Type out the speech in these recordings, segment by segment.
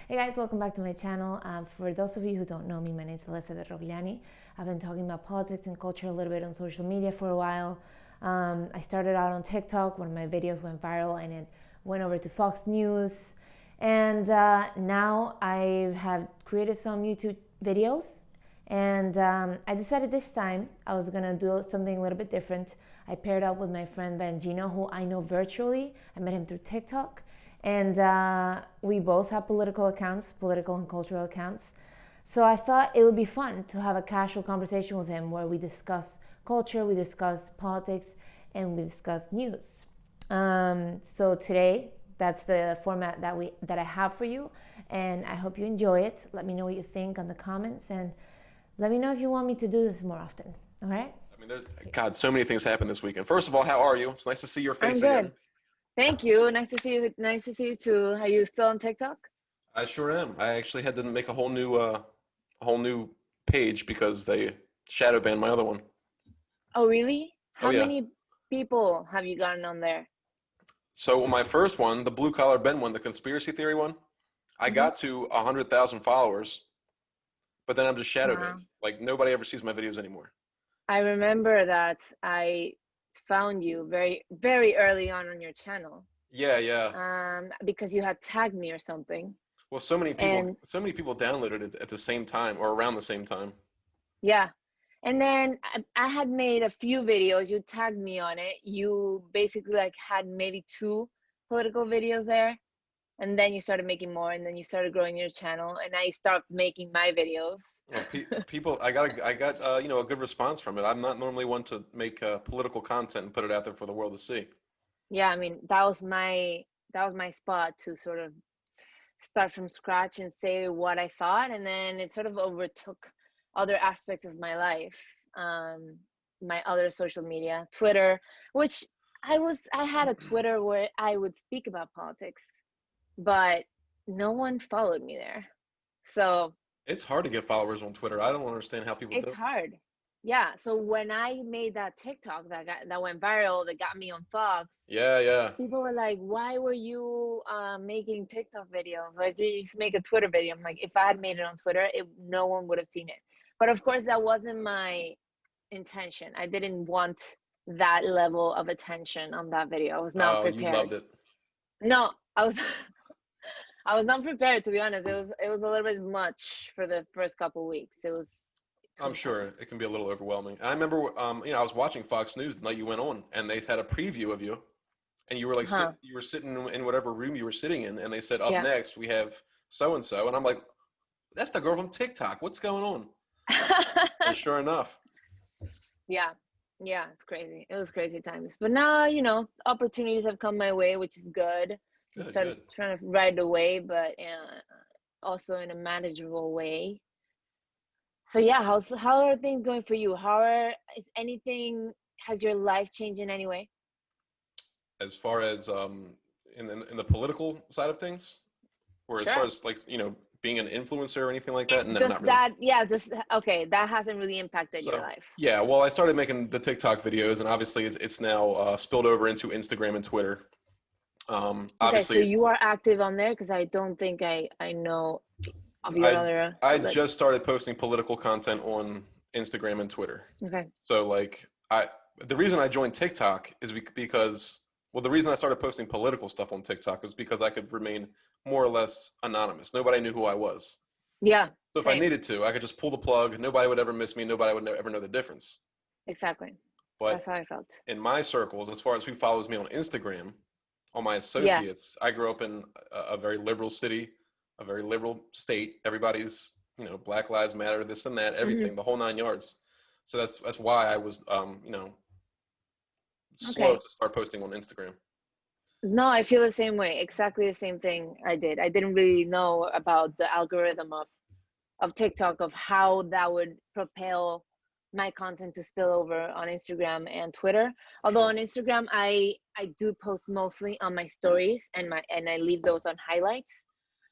Hey guys, welcome back to my channel. For those of you who don't know me, my name is Elizabeth Rogliani. I've been talking about politics and culture a little bit on social media for a while. I started out on TikTok. One of my videos went viral and it went over to Fox News. And now I have created some YouTube videos. And I decided this time I was gonna do something a little bit different. I paired up with my friend Benjino, who I know virtually. I met him through TikTok. And we both have political accounts, political and cultural accounts. So I thought it would be fun to have a casual conversation with him where we discuss culture, we discuss politics, and we discuss news. So today, that's the format that I have for you, and I hope you enjoy it. Let me know what you think on the comments, and let me know if you want me to do this more often. All right? I mean, God, so many things happened this weekend. First of all, how are you? It's nice to see your I'm face good. again. Thank you. Nice to see you. Nice to see you too. Are you still on TikTok? I sure am. I actually had to make a whole new page because they shadow banned my other one. Oh, really? Oh How yeah. many people have you gotten on there? So my first one, the blue collar Ben one, the conspiracy theory one, I Hmm. got to 100,000 followers, but then I'm just shadow banned. Wow. Like nobody ever sees my videos anymore. I remember that I found you very, very early on your channel, Yeah, yeah. because you had tagged me or something. Well, And so many people downloaded it at the same time or around the same time. yeah. And then I had made a few videos. You tagged me on it. You basically like had maybe two political videos there. And then you started making more, and then you started growing your channel, and I stopped making my videos. Well, people, I got a good response from it. I'm not normally one to make political content and put it out there for the world to see. Yeah, I mean, that was my spot to sort of start from scratch and say what I thought, and then it sort of overtook other aspects of my life. My other social media, Twitter, which I had a Twitter where I would speak about politics, but no one followed me there. So It's hard to get followers on Twitter. I don't understand how people do it's it. hard. Yeah, so when I made that TikTok that went viral, that got me on Fox, Yeah, yeah. people were like, "Why were you making TikTok videos? Why did you just make a Twitter video?" I'm like, if I had made it on Twitter, no one would have seen it. But of course, that wasn't my intention. I didn't want that level of attention on that video. I was not Oh, you loved prepared. it. No, I was I was not prepared, to be honest. It was a little bit much for the first couple weeks. It was too I'm sure intense. it can be a little overwhelming. I remember, I was watching Fox News the night you went on, and they had a preview of you, and you were like, Huh. you were sitting in whatever room you were sitting in, and they said, up Yeah. next we have so and so, and I'm like, that's the girl from TikTok. What's going on? And sure enough, Yeah. Yeah, it's crazy. It was crazy times. But now, opportunities have come my way, which is good. I'm good, started good. trying to ride the wave, but also in a manageable way. So yeah, how are things going for you? Is anything, has your life changed in any way? As far as in the political side of things, or as far Sure. as like being an influencer or anything like that, no, Does not really. that, yeah, okay, that hasn't really impacted your So life. yeah, well, I started making the TikTok videos, and obviously it's now spilled over into Instagram and Twitter. Okay, so Obviously, you are active on there because I don't think I know of your I other I outlets. just started posting political content on Instagram and Twitter. Okay. So like the reason I joined TikTok is because well, the reason I started posting political stuff on TikTok was because I could remain more or less anonymous. Nobody knew who I was. Yeah, So if I same. needed to, I could just pull the plug. Nobody would ever miss me. Nobody would ever know the difference. Exactly. That's But how I felt. in my circles, as far as who follows me on Instagram, all my Yeah. associates, I grew up in a very liberal city, a very liberal state. Everybody's, Black Lives Matter, this and that, Hmm. everything, the whole nine yards. So that's why I was, slow Okay. to start posting on Instagram. No, I feel the same way. Exactly the same thing I did. I didn't really know about the algorithm of TikTok, of how that would propel my content to spill over on Instagram and Twitter. Although Sure. on Instagram, I do post mostly on my stories, and I leave those on highlights,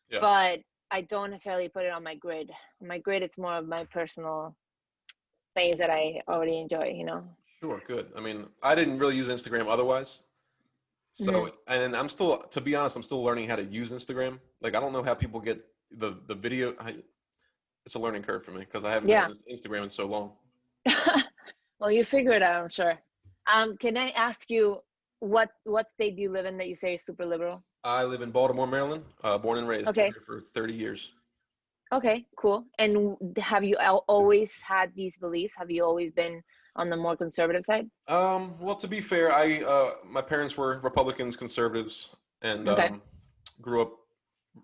Yeah. but I don't necessarily put it on my grid. On my grid, it's more of my personal things that I already enjoy. Sure. Good. I mean, I didn't really use Instagram otherwise. Hmm. So, and I'm still, to be honest, I'm still learning how to use Instagram. Like, I don't know how people get the video. It's a learning curve for me because I haven't been Yeah. on Instagram in so long. Well, you figure it out, I'm sure. Can I ask you what state do you live in that you say is super liberal? I live in Baltimore, Maryland. Born and raised. Okay. Here for 30 years. Okay, cool. And have you always had these beliefs? Have you always been on the more conservative side? Well, to be fair, my parents were Republicans, conservatives, and Okay. grew up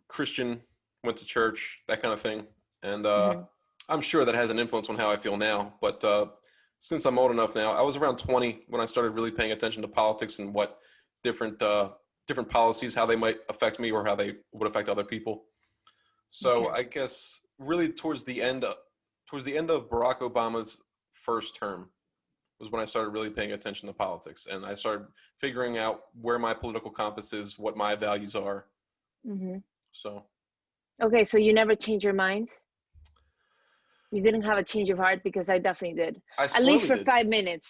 Christian, went to church, that kind of thing. And Hmm. I'm sure that has an influence on how I feel now. But since I'm old enough now, I was around 20 when I started really paying attention to politics and what different different policies, how they might affect me or how they would affect other people. So Okay. I guess really towards the end of Barack Obama's first term was when I started really paying attention to politics, and I started figuring out where my political compass is, what my values are. Hmm. So Okay, so you never changed your mind? You didn't have a change of heart? Because I definitely did. I At least slowly for did. 5 minutes.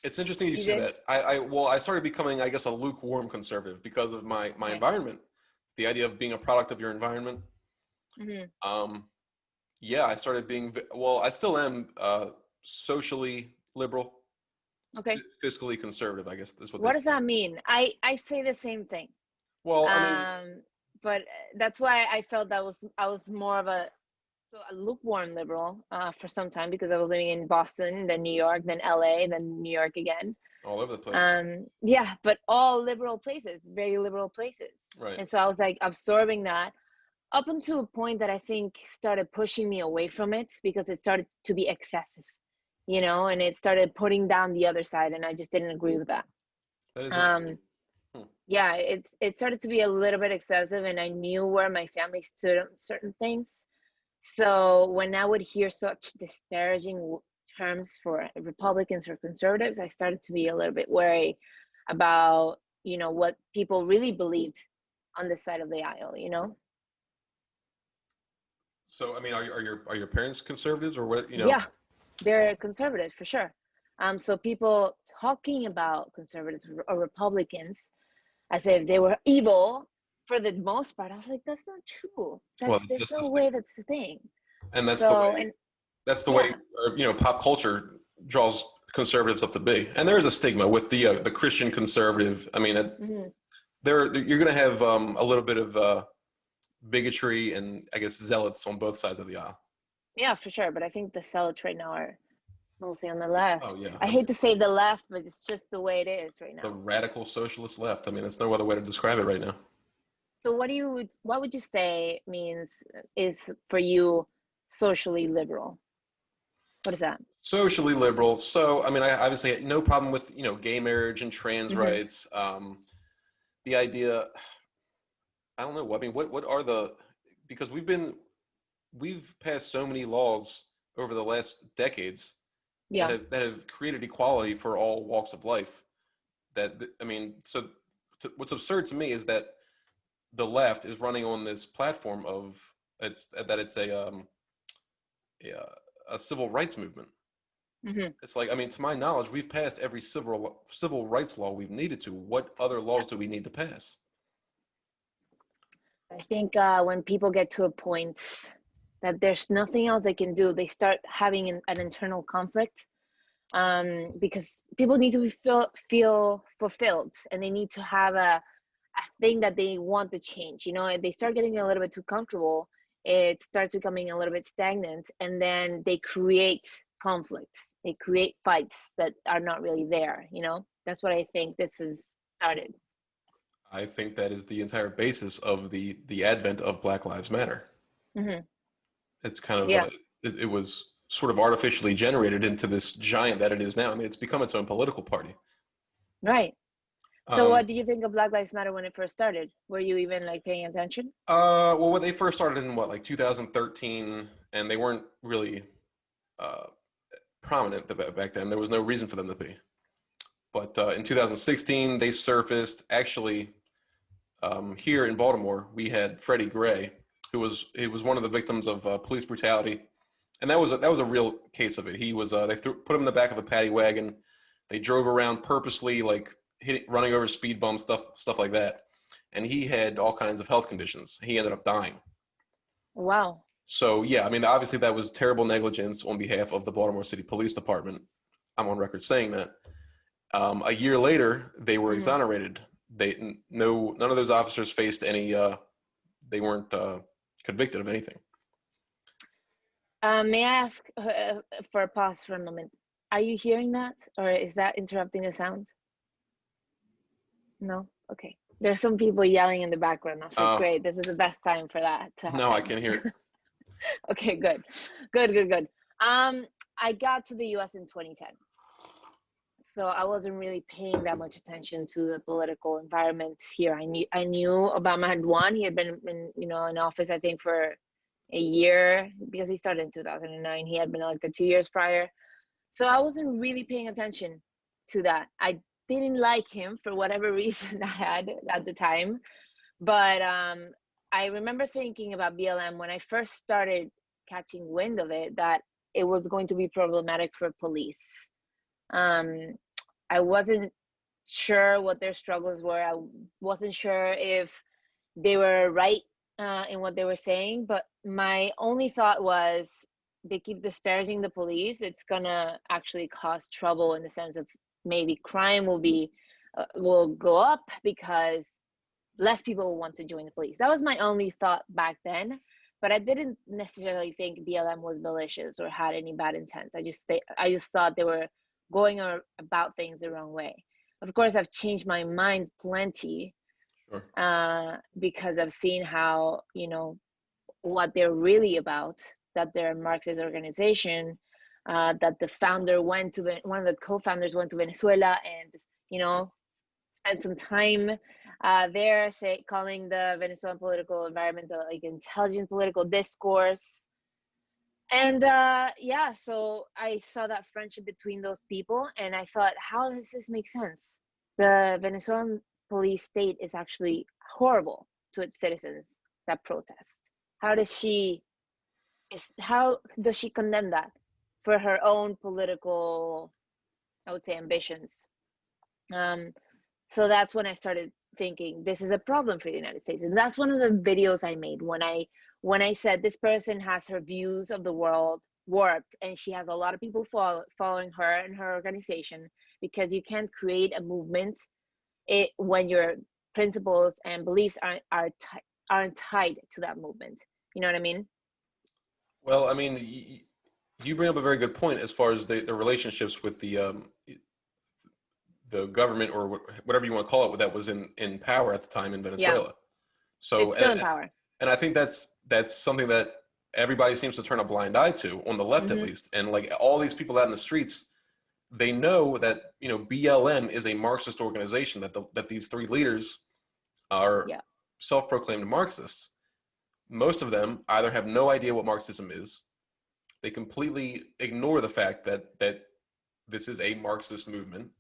It's interesting you You say did? that. I started becoming, I guess, a lukewarm conservative because of my Okay. environment. The idea of being a product of your environment. Hmm. Yeah, I started being, well, I still am socially liberal, Okay. fiscally conservative, I guess is what they What does say. that mean? I say the same thing. Well, I mean, But that's why I felt that I was more of a lukewarm liberal for some time, because I was living in Boston, then New York, then LA, then New York again. all over the place. Yeah, but all liberal places, very liberal places. Right. And so I was like absorbing that up until a point that I think started pushing me away from it, because it started to be excessive, and it started putting down the other side, and I just didn't agree with that. That is interesting. Um, yeah, it started to be a little bit excessive, and I knew where my family stood on certain things. So when I would hear such disparaging terms for Republicans or conservatives, I started to be a little bit wary about, what people really believed on this side of the aisle. So, I mean, are your parents conservatives or what, Yeah, they're conservative for sure. So people talking about conservatives or Republicans as if they were evil for the most part, I was like, that's not true. well, There's that's no the way thing. that's the thing. And So, and that's the way, yeah. pop culture draws conservatives up to be. And there is a stigma with the Christian conservative. I mean, Mhm. you're going to have a little bit of bigotry and I guess zealots on both sides of the aisle. Yeah, for sure. But I think the zealots right now are mostly on the left. Oh yeah, I I mean, hate to say the left, but it's just the way it is right the now. radical socialist left. I mean, there's no other way to describe it right now. So what would you say is for you socially liberal? What is that? Socially liberal. So, I mean, I obviously had no problem with gay marriage and trans Hmm. rights. The idea, I don't know. I mean, what are the, because we've passed so many laws over the last decades Yeah. that have created equality for all walks of life. That, I mean, so what's absurd to me is that the left is running on this platform of it's a civil rights movement. Hmm. It's like, I mean, to my knowledge, we've passed every civil rights law we've needed to. What other laws do we need to pass? I think when people get to a point that there's nothing else they can do, they start having an internal conflict, because people need to feel fulfilled, and they need to have a thing that they want to change. They start getting a little bit too comfortable. It starts becoming a little bit stagnant, and then they create conflicts. They create fights that are not really there. That's what I think this has started. I think that is the entire basis of the advent of Black Lives Matter. Hmm. It's kind of Yeah. it was sort of artificially generated into this giant that it is now. I mean, it's become its own political party. Right. So Um, what do you think of Black Lives Matter when it first started? Were you even like paying attention? well, when they first started in like 2013, and they weren't really uh, prominent back then. There was no reason for them to be. But in 2016, they surfaced. Actually, here in Baltimore, we had Freddie Gray, he was one of the victims of police brutality, and that was a real case of it. He was they put him in the back of a paddy wagon. They drove around purposely, like running over speed bumps, stuff like that. And he had all kinds of health conditions. He ended up dying. Wow. So yeah, I mean, obviously that was terrible negligence on behalf of the Baltimore City Police Department. I'm on record saying that. A year later, they were Mhm. exonerated. None of those officers faced any. They weren't convicted of anything. May I ask for a pause for a moment? Are you hearing that, or is that interrupting the sound? No? Okay. There's some people yelling in the background. I was like, Uh, great, this is the best time for that to no, I happen. can't hear it. Okay, good. Good, good, good. I got to the US in 2010. So I wasn't really paying that much attention to the political environment here. I knew Obama had won. He had been in office, I think, for a year because he started in 2009. He had been elected 2 years prior. So I wasn't really paying attention to that. I didn't like him for whatever reason I had at the time. But I remember thinking about BLM when I first started catching wind of it, that it was going to be problematic for police. Um, I wasn't sure what their struggles were. I wasn't sure if they were right in what they were saying, but my only thought was they keep disparaging the police. It's gonna actually cause trouble in the sense of maybe crime will go up because less people will want to join the police. That was my only thought back then, but I didn't necessarily think BLM was malicious or had any bad intent. I just thought they were going about things the wrong way. Of course, I've changed my mind plenty Sure. because I've seen how, what they're really about, that they're a Marxist organization, that the founder one of the co-founders went to Venezuela and, spent some time there, calling the Venezuelan political environment like intelligent political discourse. And yeah, so I saw that friendship between those people, and I thought, how does this make sense? The Venezuelan police state is actually horrible to its citizens that protest. How does she how does she condemn that for her own political, I would say, ambitions? Um, so that's when I started thinking this is a problem for the United States, and that's one of the videos I made when I said this person has her views of the world warped, and she has a lot of people following her and her organization, because you can't create a movement when your principles and beliefs aren't tied to that movement. You know what I mean? Well, I mean, you bring up a very good point as far as the relationships with the government, or whatever you want to call it, that was in power at the time in Yeah, Venezuela. So, it's still in power. and I think that's something that everybody seems to turn a blind eye to, on the left at Hmm. least. And like all these people out in the streets, they know that BLM is a Marxist organization, that these three leaders are Yeah. self-proclaimed Marxists. Most of them either have no idea what Marxism is, they completely ignore the fact that this is a Marxist movement,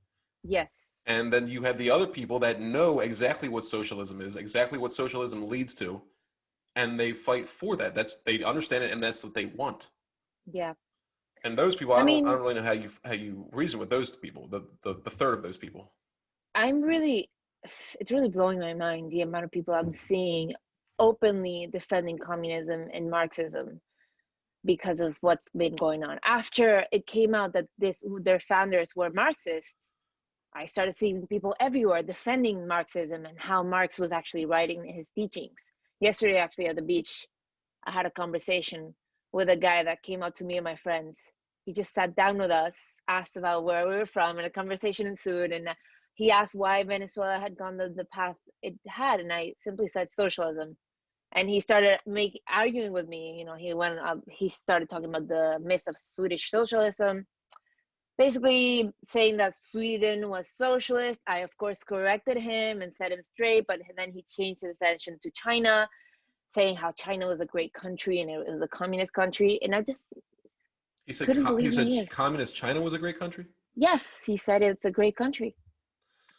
Yes. and then you have the other people that know exactly what socialism is, exactly what socialism leads to, and they fight for that. They understand it, and that's what they want. Yeah. And those people, I I mean, don't really know how you reason with those people, the third of those people. I'm really, it's really blowing my mind the amount of people I'm seeing openly defending communism and Marxism because of what's been going on. After it came out that their founders were Marxists, I started seeing people everywhere defending Marxism and how Marx was actually writing his teachings. Yesterday, actually, at the beach, I had a conversation with a guy that came up to me and my friends. He just sat down with us, asked about where we were from, and a conversation ensued. And he asked why Venezuela had gone the path it had, and I simply said socialism. And he started arguing with me. He started talking about the myth of Swedish socialism, basically saying that Sweden was socialist. I, of course, corrected him and set him straight, but then he changed his attention to China, saying how China was a great country and it was a communist country. And I just couldn't He believe my said ears. communist China was a great country. Yes, he said it's a great country.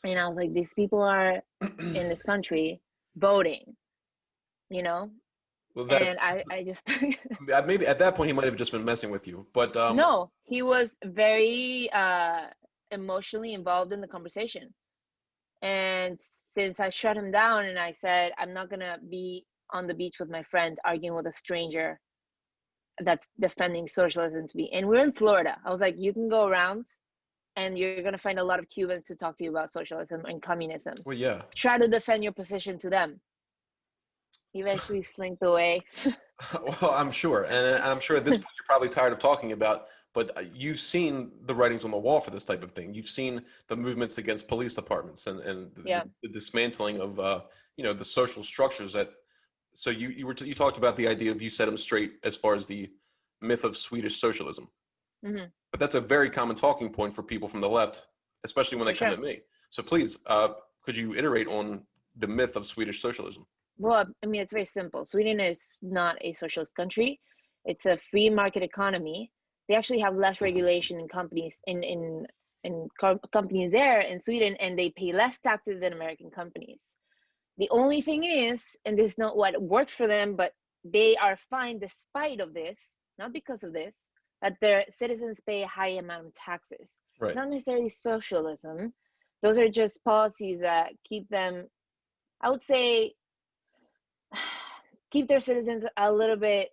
And I was like, these people are in this country voting, you know? Well, that And I just, maybe at that point he might have just been messing with you, but no, he was very emotionally involved in the conversation. And since I shut him down and I said, I'm not going to be on the beach with my friends arguing with a stranger that's defending socialism to be. And we're in Florida. I was like, you can go around and you're going to find a lot of Cubans to talk to you about socialism and communism. Well, yeah. Try to defend your position to them. Eventually slinked away. Well, I'm sure. And I'm sure at this point you're probably tired of talking about, but you've seen the writings on the wall for this type of thing. You've seen the movements against police departments and Yeah. the dismantling of, the social structures that, so you talked about the idea of, you set them straight as far as the myth of Swedish socialism. Mm-hmm. But that's a very common talking point for people from the left, especially when they come at me. So please, could you iterate on the myth of Swedish socialism? Well, I mean, it's very simple. Sweden is not a socialist country. It's a free market economy. They actually have less regulation in companies companies there in Sweden, and they pay less taxes than American companies. The only thing is, and this is not what worked for them, but they are fine despite of this, not because of this, that their citizens pay a high amount of taxes. Right. It's not necessarily socialism. Those are just policies that keep them, I would say, keep their citizens a little bit,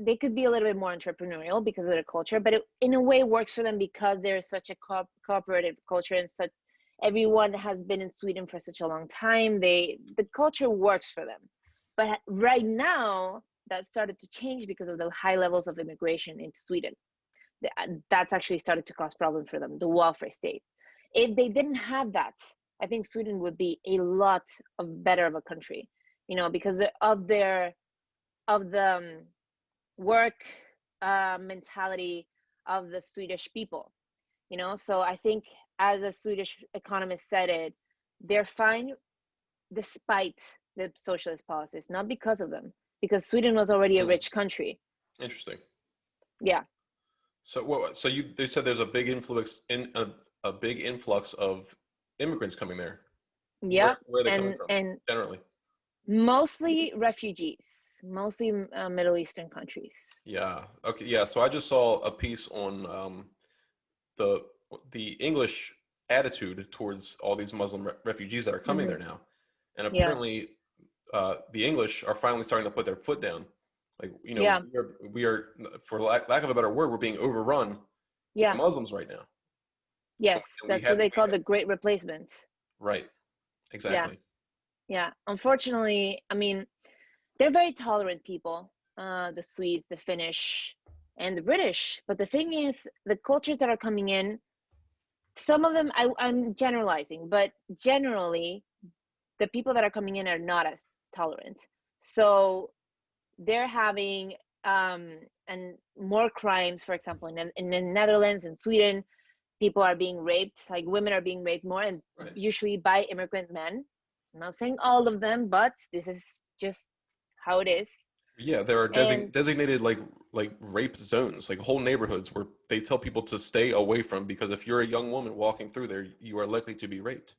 they could be a little bit more entrepreneurial because of their culture, but it in a way works for them because there's such a cooperative culture, and such everyone has been in Sweden for such a long time. The culture works for them. But right now that started to change because of the high levels of immigration into Sweden. That's actually started to cause problems for them, the welfare state. If they didn't have that, I think Sweden would be a lot better of a country, because of the work mentality of the Swedish people, So I think, as a Swedish economist said it, they're fine despite the socialist policies, not because of them, because Sweden was already a rich country. Interesting. Yeah. So they said there's a big influx a big influx of immigrants coming there. Yeah. Where are they coming from, and generally? Mostly refugees, mostly Middle Eastern countries. Yeah. Okay. Yeah. So I just saw a piece on the English attitude towards all these Muslim refugees that are coming there now, and apparently the English are finally starting to put their foot down. Like, we are, for lack of a better word, we're being overrun with Muslims right now. Yes, that's what they call the Great Replacement. Right. Exactly. Yeah. Unfortunately, I mean, they're very tolerant people, the Swedes, the Finnish, and the British. But the thing is, the cultures that are coming in, some of them, I'm generalizing, but generally, the people that are coming in are not as tolerant. So they're having and more crimes, for example, in the Netherlands and Sweden, people are being raped, like women are being raped more, and usually by immigrant men. I'm not saying all of them, but this is just how it is. Yeah, there are designated like rape zones, like whole neighborhoods where they tell people to stay away from, because if you're a young woman walking through there, you are likely to be raped.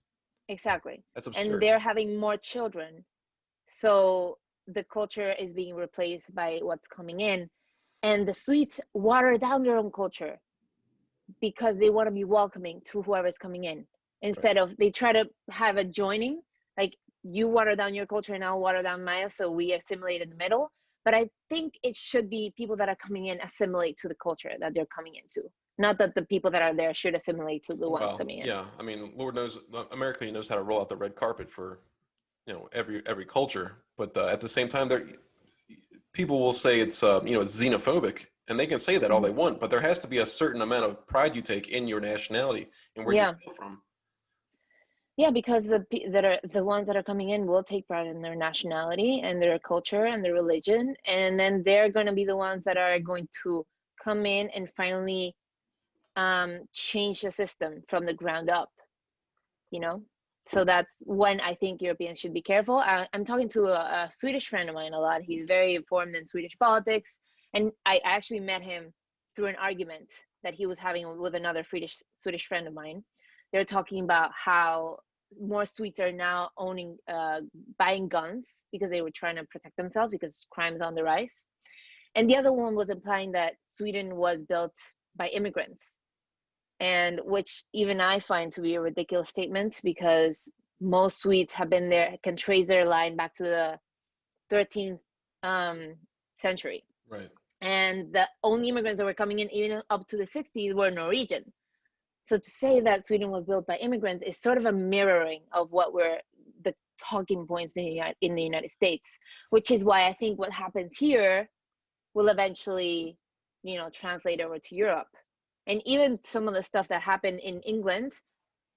Exactly. That's absurd. And they're having more children. So the culture is being replaced by what's coming in. And the Swedes water down their own culture because they want to be welcoming to whoever's coming in. Instead of, they try to have a joining, like, you water down your culture and I'll water down mine, so we assimilate in the middle. But I think it should be people that are coming in assimilate to the culture that they're coming into. Not that the people that are there should assimilate to the ones coming in. Yeah, I mean, Lord knows, America knows how to roll out the red carpet for, every culture. But at the same time, people will say it's it's xenophobic, and they can say that all they want. But there has to be a certain amount of pride you take in your nationality and where you come from. Yeah, because the ones that are coming in will take pride in their nationality and their culture and their religion, and then they're going to be the ones that are going to come in and finally change the system from the ground up. So that's when I think Europeans should be careful. I'm talking to a Swedish friend of mine a lot. He's very informed in Swedish politics, and I actually met him through an argument that he was having with another Swedish friend of mine. They're talking about how more Swedes are now buying guns because they were trying to protect themselves because crime is on the rise. And the other one was implying that Sweden was built by immigrants, and which even I find to be a ridiculous statement, because most Swedes have been there, can trace their line back to 13th century. Right. And the only immigrants that were coming in, even up to the 60s, were Norwegian. So to say that Sweden was built by immigrants is sort of a mirroring of what were the talking points in the United States, which is why I think what happens here will eventually, translate over to Europe. And even some of the stuff that happened in England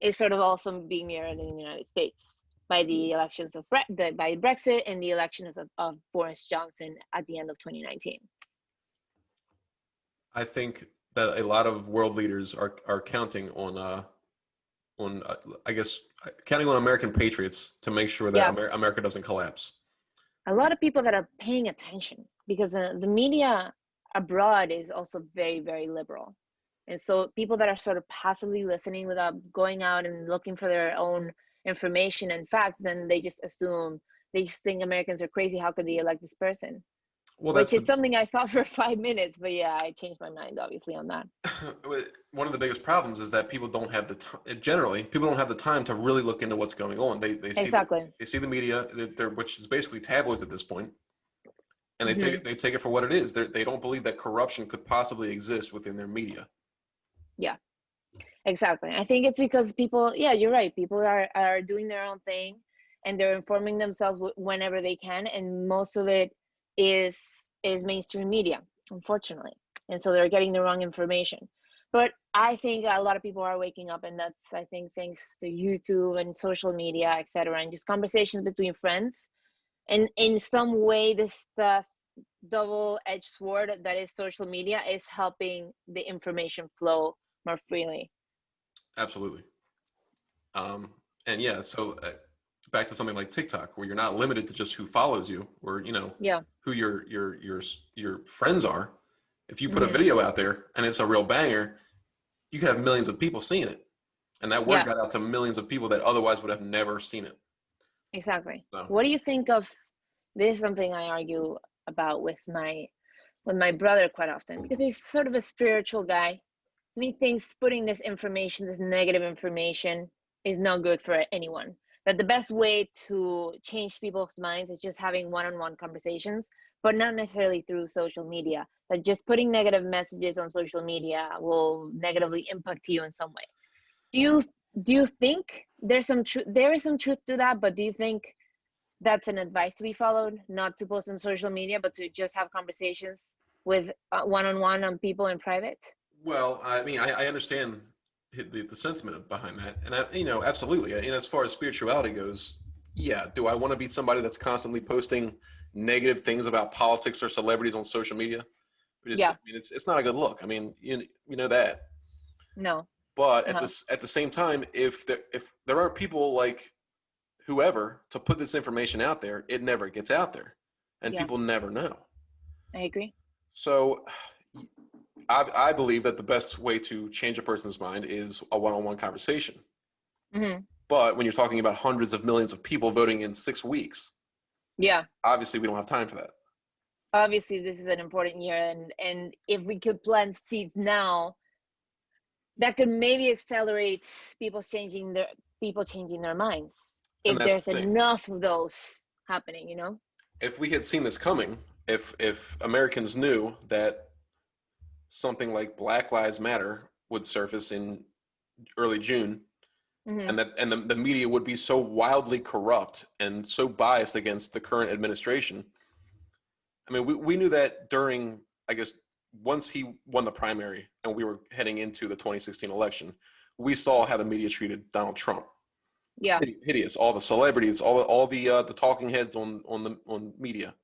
is sort of also being mirrored in the United States by the elections of by Brexit and the elections of Boris Johnson at the end of 2019. I think that a lot of world leaders are counting on I guess counting on American patriots to make sure that America doesn't collapse. A lot of people that are paying attention, because the media abroad is also very, very liberal. And so people that are sort of passively listening without going out and looking for their own information and facts, then they just think Americans are crazy. How could they elect this person? Well, which is something I thought for 5 minutes, but yeah, I changed my mind obviously on that. One of the biggest problems is that people don't have the time. Generally, people don't have the time to really look into what's going on. They see they see the media, which is basically tabloids at this point, and they take it for what it is. They don't believe that corruption could possibly exist within their media. Yeah, exactly. I think it's because people, yeah, you're right. People are doing their own thing, and they're informing themselves whenever they can, and most of it is mainstream media, unfortunately, and so they're getting the wrong information. But I think a lot of people are waking up, and that's, I think, thanks to YouTube and social media, etc., and just conversations between friends. And in some way, this double-edged sword that is social media is helping the information flow more freely. Absolutely. And yeah, so back to something like TikTok, where you're not limited to just who follows you, or who your friends are. If you put a video out there and it's a real banger, you could have millions of people seeing it, and that word got out to millions of people that otherwise would have never seen it. Exactly. So. What do you think of this? Is something I argue about with my brother quite often, because he's sort of a spiritual guy, and he thinks putting this negative information, is not good for anyone. That the best way to change people's minds is just having one-on-one conversations, but not necessarily through social media. That just putting negative messages on social media will negatively impact you in some way. Do you think there is some truth to that? But do you think that's an advice to be followed, not to post on social media, but to just have conversations with one-on-one on people in private? Well, I mean, I understand the sentiment behind that, and absolutely. And as far as spirituality goes, yeah. Do I want to be somebody that's constantly posting negative things about politics or celebrities on social media? I mean, it's not a good look. I mean, you know that. No. But at the same time, if there aren't people like whoever to put this information out there, it never gets out there, and people never know. I agree. So I believe that the best way to change a person's mind is a one-on-one conversation. Mm-hmm. But when you're talking about hundreds of millions of people voting in 6 weeks, obviously we don't have time for that. Obviously, this is an important year, and if we could plant seeds now, that could maybe accelerate people changing their minds. If there's enough of those happening, If we had seen this coming, if Americans knew that something like Black Lives Matter would surface in early June, and the media would be so wildly corrupt and so biased against the current administration. I mean, we knew that during, I guess, once he won the primary and we were heading into the 2016 election, we saw how the media treated Donald Trump. Yeah, hideous. All the celebrities, all the talking heads on media,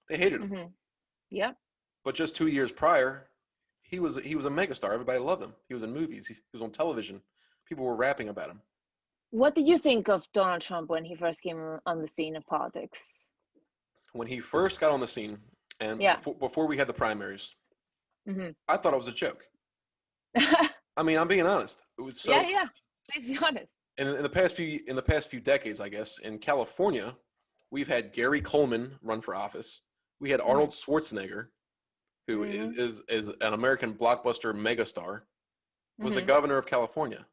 they hated him. Yeah. But just 2 years prior, he was a megastar. Everybody loved him. He was in movies. He was on television. People were rapping about him. What did you think of Donald Trump when he first came on the scene of politics? When he first got on the scene, and before we had the primaries, I thought it was a joke. I mean, I'm being honest. It was so. Yeah. Please be honest. And in the past few decades, I guess, in California, we've had Gary Coleman run for office. We had Arnold Schwarzenegger, who is an American blockbuster megastar, was the governor of California.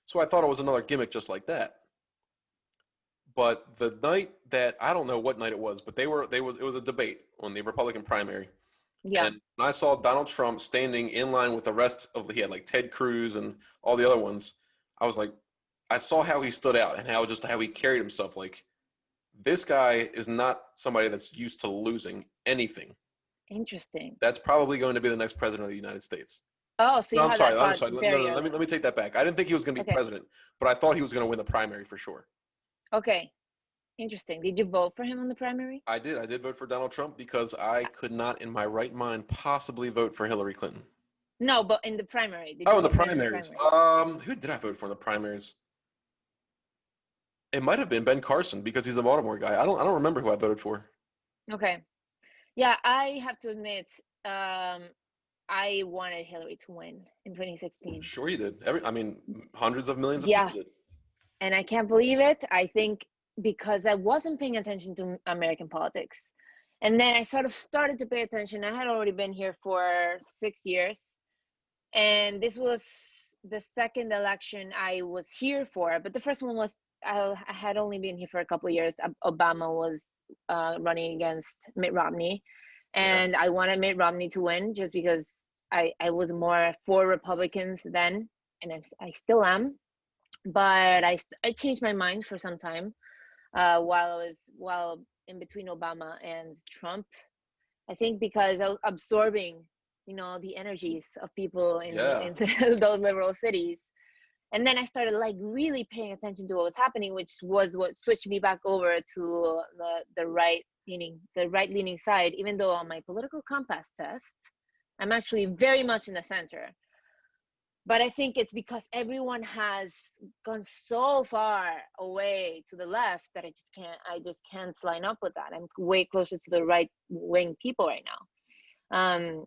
So I thought it was another gimmick just like that. But the night that, I don't know what night it was, but it was a debate on the Republican primary. Yeah. And when I saw Donald Trump standing in line with the rest of, he had like Ted Cruz and all the other ones, I was like, I saw how he stood out and how he carried himself. Like, this guy is not somebody that's used to losing anything. Interesting. That's probably going to be the next president of the United States. Oh, so you No, I'm had sorry. that I'm thought sorry. very No, early. let me take that back. I didn't think he was going to be Okay. president, but I thought he was going to win the primary for sure. Okay. Interesting. Did you vote for him on the primary? I did. I did vote for Donald Trump because I could not, in my right mind, possibly vote for Hillary Clinton. No, but in the primary. Did Oh, you in the vote for him primaries. primary? Who did I vote for in the primaries? It might have been Ben Carson because he's a Baltimore guy. I don't remember who I voted for. Okay. Yeah, I have to admit, I wanted Hillary to win in 2016. Sure, you did. Hundreds of millions of Yeah, people did. and I can't believe it. I think because I wasn't paying attention to American politics. And then I sort of started to pay attention. I had already been here for 6 years. And this was the second election I was here for. But the first one was, I had only been here for a couple of years. Obama was running against Mitt Romney. And I wanted Mitt Romney to win just because I was more for Republicans then. And I still am. But I changed my mind for some time while in between Obama and Trump. I think because I was absorbing, the energies of people in those liberal cities. And then I started like really paying attention to what was happening, which was what switched me back over to the right leaning side, even though on my political compass test, I'm actually very much in the center. But I think it's because everyone has gone so far away to the left that I just can't line up with that. I'm way closer to the right wing people right now.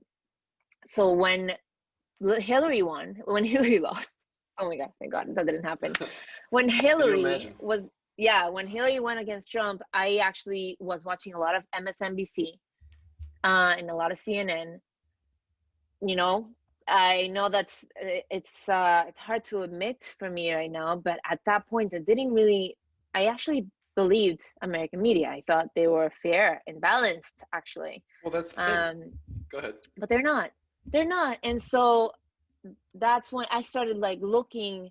So when Hillary lost, oh my God, thank God that didn't happen. When Hillary went against Trump, I actually was watching a lot of MSNBC and a lot of CNN. I know it's hard to admit for me right now, but at that point, I actually believed American media. I thought they were fair and balanced, actually. Well, that's the thing. Go ahead. But they're not. And so that's when I started like looking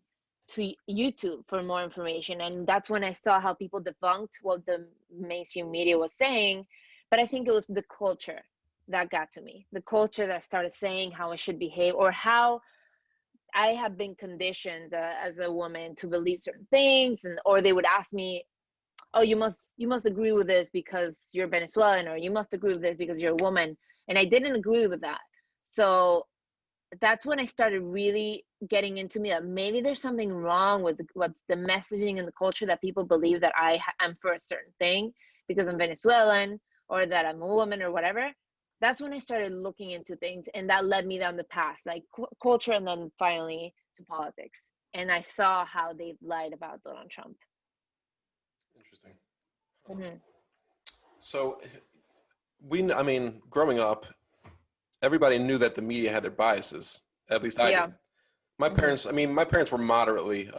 to YouTube for more information. And that's when I saw how people debunked what the mainstream media was saying. But I think it was the culture that got to me, the culture that started saying how I should behave, or how I have been conditioned as a woman to believe certain things, or they would ask me, "Oh, you must agree with this because you're Venezuelan, or you must agree with this because you're a woman," and I didn't agree with that. So that's when I started really getting into me that maybe there's something wrong with what the messaging and the culture that people believe that I am for a certain thing because I'm Venezuelan or that I'm a woman or whatever. That's when I started looking into things, and that led me down the path, like culture, and then finally to politics. And I saw how they lied about Donald Trump. Interesting. Mm-hmm. So, growing up, everybody knew that the media had their biases. At least I did. My parents were moderately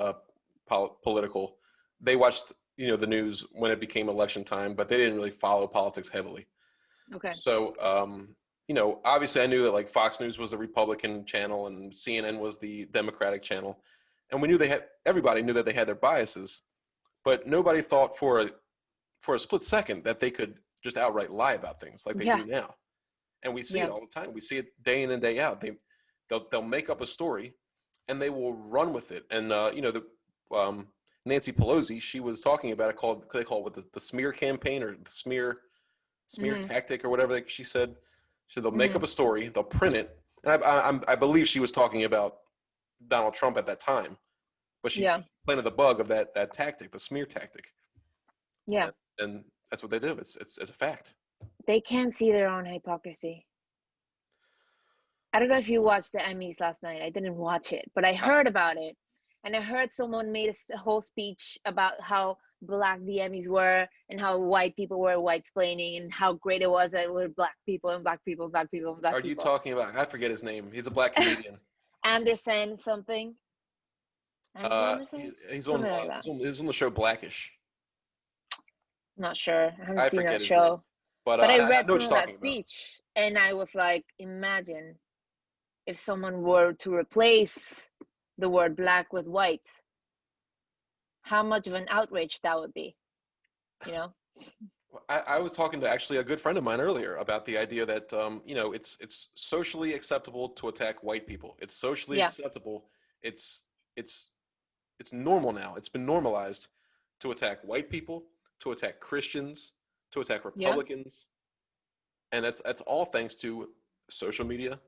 political. They watched, the news when it became election time, but they didn't really follow politics heavily. Okay. So, obviously I knew that like Fox News was the Republican channel and CNN was the Democratic channel. And we knew everybody knew that they had their biases, but nobody thought for a split second that they could just outright lie about things like they do now. And we see it all the time. We see it day in and day out. They'll make up a story and they will run with it. And, Nancy Pelosi, she was talking about it they call it the smear campaign or the smear tactic or whatever she said. So they'll make up a story, they'll print it. And I believe she was talking about Donald Trump at that time, but she planted the bug of that tactic, the smear tactic. Yeah. And that's what they do. It's a fact. They can't see their own hypocrisy. I don't know if you watched the Emmys last night. I didn't watch it, but I heard about it. And I heard someone made a whole speech about how Black the Emmys were and how white people were white-splaining and how great it was that it were Black people and Black people and Black people and Black people. Are you talking about, I forget his name. He's a Black comedian. Anderson something. He's on the show Blackish. Not sure. I haven't I seen that forget his name, show. but But I I read know some what of you're that talking about. speech and I was like, imagine if someone were to replace the word black with white, how much of an outrage that would be, you know? I was talking to actually a good friend of mine earlier about the idea that it's socially acceptable to attack white people. It's socially Yeah. acceptable. It's it's it's normal now. It's been normalized to attack white people, to attack Christians, to attack Yeah. Republicans, and that's all thanks to social media,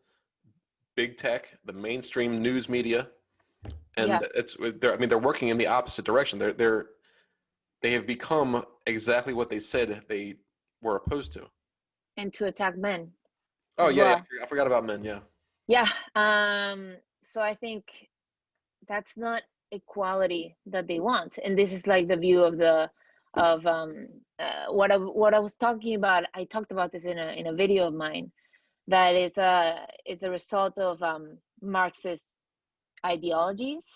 big tech, the mainstream news media, Yeah. and they're working in the opposite direction. They have become exactly what they said they were opposed to. And to attack men Oh as yeah, yeah. well. I forgot about men. Yeah. Yeah. So I think that's not equality that they want. And this is like the view of the of what I was talking about. I talked about this in a video of mine that is a result of Marxist ideologies.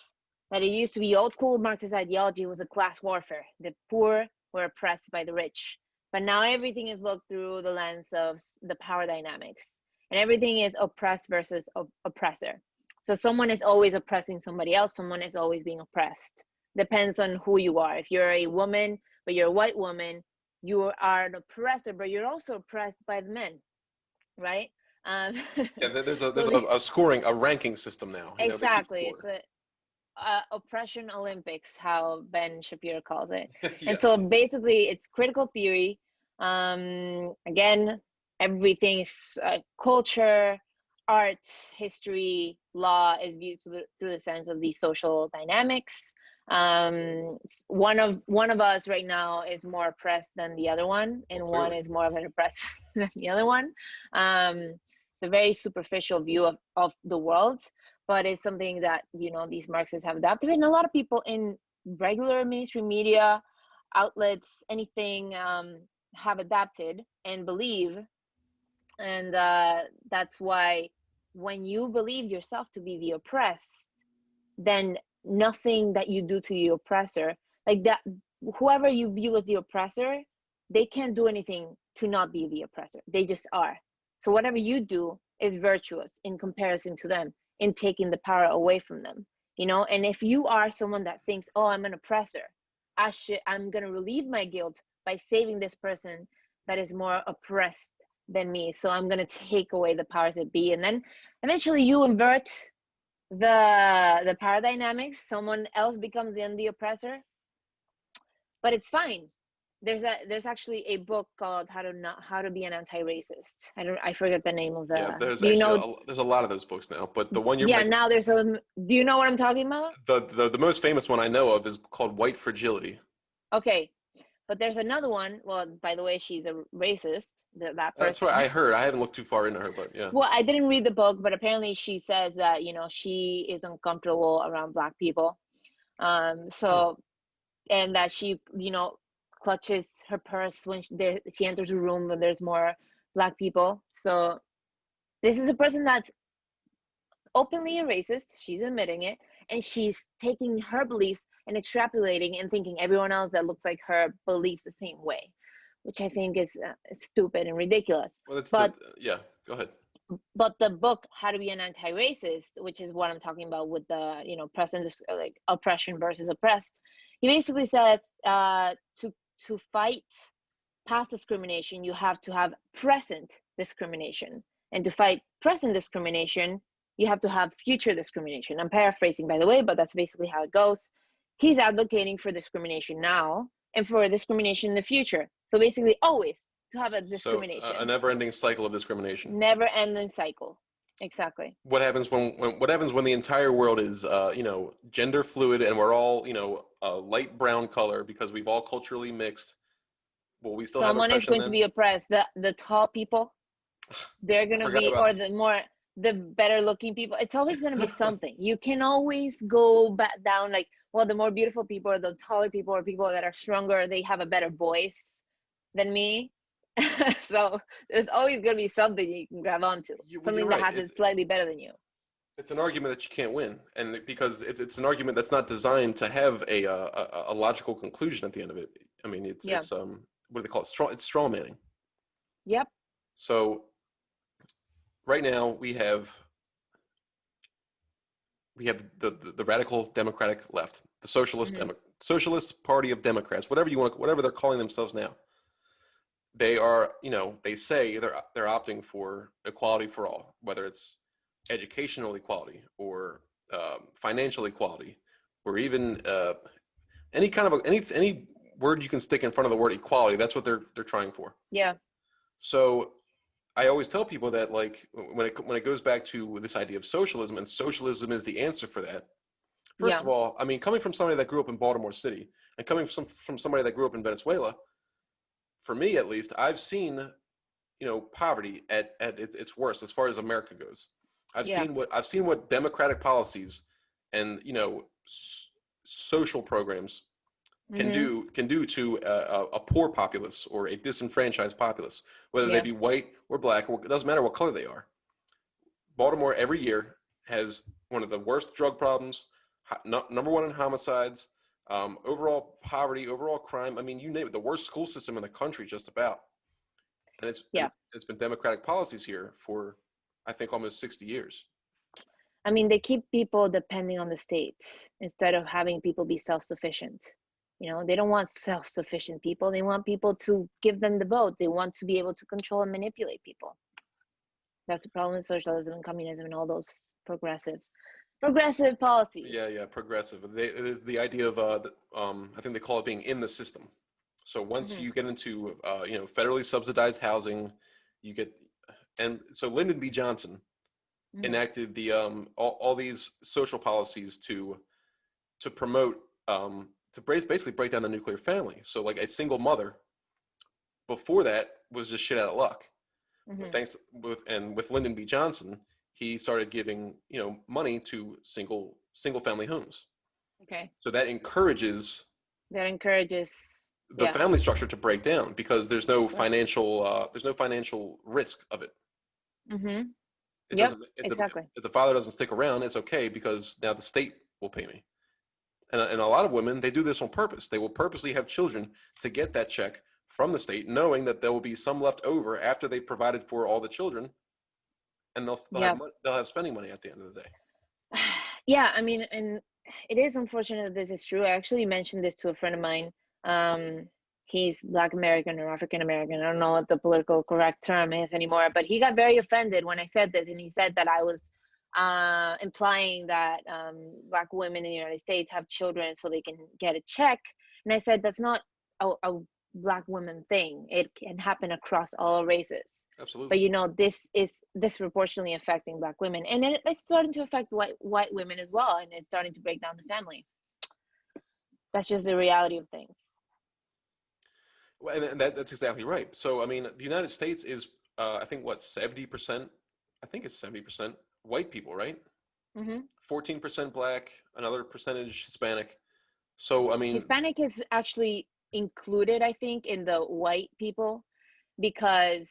That it used to be old school Marxist ideology was a class warfare. The poor were oppressed by the rich. But now everything is looked through the lens of the power dynamics. And everything is oppressed versus oppressor. So someone is always oppressing somebody else, someone is always being oppressed. Depends on who you are. If you're a woman, but you're a white woman, you are an oppressor, but you're also oppressed by the men, right? Um, Yeah, there's a so a scoring, a ranking system now. They keep exactly, it's score. a oppression Olympics, how Ben Shapiro calls it. And Yeah. so basically, it's critical theory. Again, everything is culture, art, history, law is viewed through the sense of these social dynamics. One of us right now is more oppressed than the other one, Well, and one clearly. is more of an oppressed than the other one. It's a very superficial view of the world, but it's something that these Marxists have adapted, and a lot of people in regular mainstream media outlets, anything, have adapted and believe, and that's why when you believe yourself to be the oppressed, then nothing that you do to the oppressor, like that, whoever you view as the oppressor, they can't do anything to not be the oppressor. They just are. So whatever you do is virtuous in comparison to them, in taking the power away from them. And if you are someone that thinks, oh, I'm an oppressor, I'm going to relieve my guilt by saving this person that is more oppressed than me, so I'm going to take away the powers that be, and then eventually you invert the power dynamics. Someone else becomes the oppressor, but it's fine. There's actually a book called how to be an anti-racist. I forget the name of Yeah, the, there's do you actually know? there's a lot of those books now, but the one you're Yeah, like now there's a, do you know what I'm talking about? the most famous one I know of is called White Fragility. Okay, but there's another one. Well, by the way, she's a racist, that That's what person. I heard. I haven't looked too far into her, but yeah. Well, I didn't read the book, but apparently she says that she is uncomfortable around Black people. Hmm. So, and that she clutches her purse when she enters a room when there's more Black people. So this is a person that's openly a racist. She's admitting it, and she's taking her beliefs and extrapolating and thinking everyone else that looks like her believes the same way, which I think is stupid and ridiculous. Well, that's But yeah. Go ahead. the book How to Be an Anti-Racist, which is what I'm talking about with the present, like oppression versus oppressed, he basically says to fight past discrimination, you have to have present discrimination, and to fight present discrimination, you have to have future discrimination. I'm paraphrasing, by the way, but that's basically how it goes. He's advocating for discrimination now and for discrimination in the future. So basically, always to have a So a discrimination, never-ending cycle of discrimination. never ending cycle. Exactly. What happens what happens when the entire world is gender fluid and we're all a light brown color because we've all culturally mixed? Will we still have Someone is oppression going to then? be oppressed. The tall people, they're I going to forgot be, about or the better looking people. It's always going to be something. You can always go back down, like, well, the more beautiful people, or the taller people, or people that are stronger, they have a better voice than me. So there's always going to be something you can grab onto, Well, you're something that right. has it slightly better than you. It's an argument that you can't win, and because it's an argument that's not designed to have a logical conclusion at the end of it. I mean, Yeah. what do they call it? It's straw manning. Yep. So right now we have the radical Democratic left, the Socialist Party of Democrats, whatever they're calling themselves now. They are, they say they're opting for equality for all, whether it's educational equality or financial equality, or even any kind of any word you can stick in front of the word equality. That's what they're trying for. Yeah. So I always tell people that, like, when it goes back to this idea of socialism, and socialism is the answer for that. First of all, I mean, coming from somebody that grew up in Baltimore City and coming from somebody that grew up in Venezuela, for me at least, I've seen, poverty at its worst as far as America goes. I've seen what democratic policies and social programs can do to a poor populace or a disenfranchised populace, whether they be white or black, or it doesn't matter what color they are. Baltimore every year has one of the worst drug problems, number one in homicides, overall poverty, overall crime. I mean, you name it, the worst school system in the country, just about. And it's been democratic policies here for, I think, almost 60 years. I mean, they keep people depending on the states instead of having people be self-sufficient. They don't want self-sufficient people. They want people to give them the vote. They want to be able to control and manipulate people. That's the problem with socialism and communism and all those progressive policies. Yeah, progressive. The idea of I think they call it being in the system. So once you get into federally subsidized housing, you get, and so Lyndon B. Johnson enacted the all these social policies to promote to basically break down the nuclear family. So like a single mother before that was just shit out of luck. With Lyndon B. Johnson, he started giving money to single family homes. Okay. So that encourages the family structure to break down, because there's no financial risk of it. Exactly. If the father doesn't stick around, it's okay, because now the state will pay me. And a lot of women, they do this on purpose. They will purposely have children to get that check from the state, knowing that there will be some left over after they've provided for all the children, and they'll have spending money at the end of the day. Yeah, I mean, and it is unfortunate that this is true. I actually mentioned this to a friend of mine. He's Black American or African American. I don't know what the political correct term is anymore, but he got very offended when I said this, and he said that I was implying that Black women in the United States have children so they can get a check. And I said that's not a Black women thing. It can happen across all races. Absolutely. But this is disproportionately affecting Black women, and it's starting to affect white women as well, and it's starting to break down the family. That's just the reality of things. Well, and that's exactly right. So I mean, the United States is I think 70%. I think it's 70% white people, right? 14% Black, another percentage Hispanic. So I mean, Hispanic is actually included, I think, in the white people, because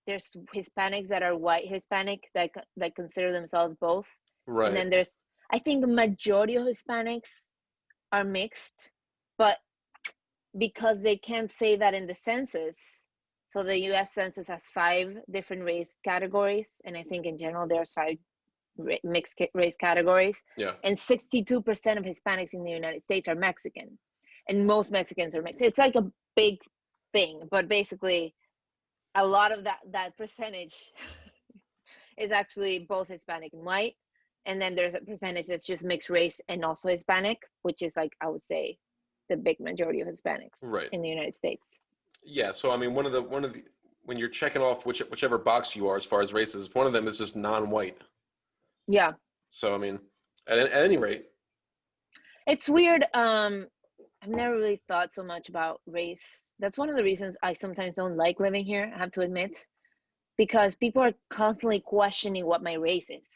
there's Hispanics that are white Hispanic that consider themselves both, right? And then I think the majority of Hispanics are mixed, but because they can't say that in the census, so the U.S. Census has 5 different race categories, and I think in general there's 5 mixed race categories. Yeah. And 62% of Hispanics in the United States are Mexican, and most Mexicans are mixed. It's like a big thing, but basically a lot of that percentage is actually both Hispanic and white, and then there's a percentage that's just mixed race and also Hispanic, which is, like, I would say, the big majority of Hispanics in the United States. Yeah, so I mean, one of the when you're checking off whichever box you are as far as races, one of them is just non-white. Yeah. So I mean, at any rate, it's weird. I've never really thought so much about race. That's one of the reasons I sometimes don't like living here, I have to admit, because people are constantly questioning what my race is.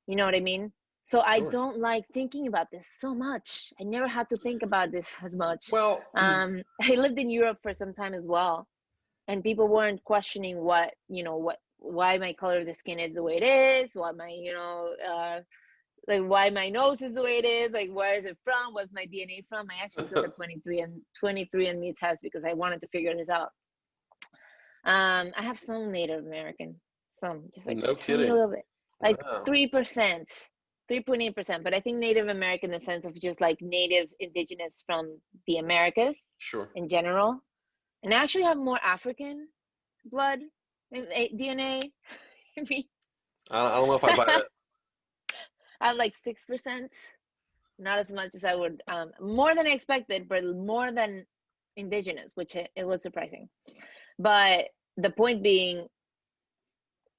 You know what I mean? So sure. I don't like thinking about this so much. I never had to think about this as much. Well, I lived in Europe for some time as well, and people weren't questioning why my color of the skin is the way it is, what my like why my nose is the way it is, like where is it from, what's my DNA from. I actually took a 23andMe test because I wanted to figure this out. I have some Native American, some just like No tiny kidding. little bit, like Wow. 3%, 3.8%. But I think Native American in the sense of just like native indigenous from the Americas Sure. in general. And I actually have more African blood and DNA. I don't know if I buy that. I have like 6%, not as much as I would, more than I expected, but more than indigenous, which it was surprising. But the point being,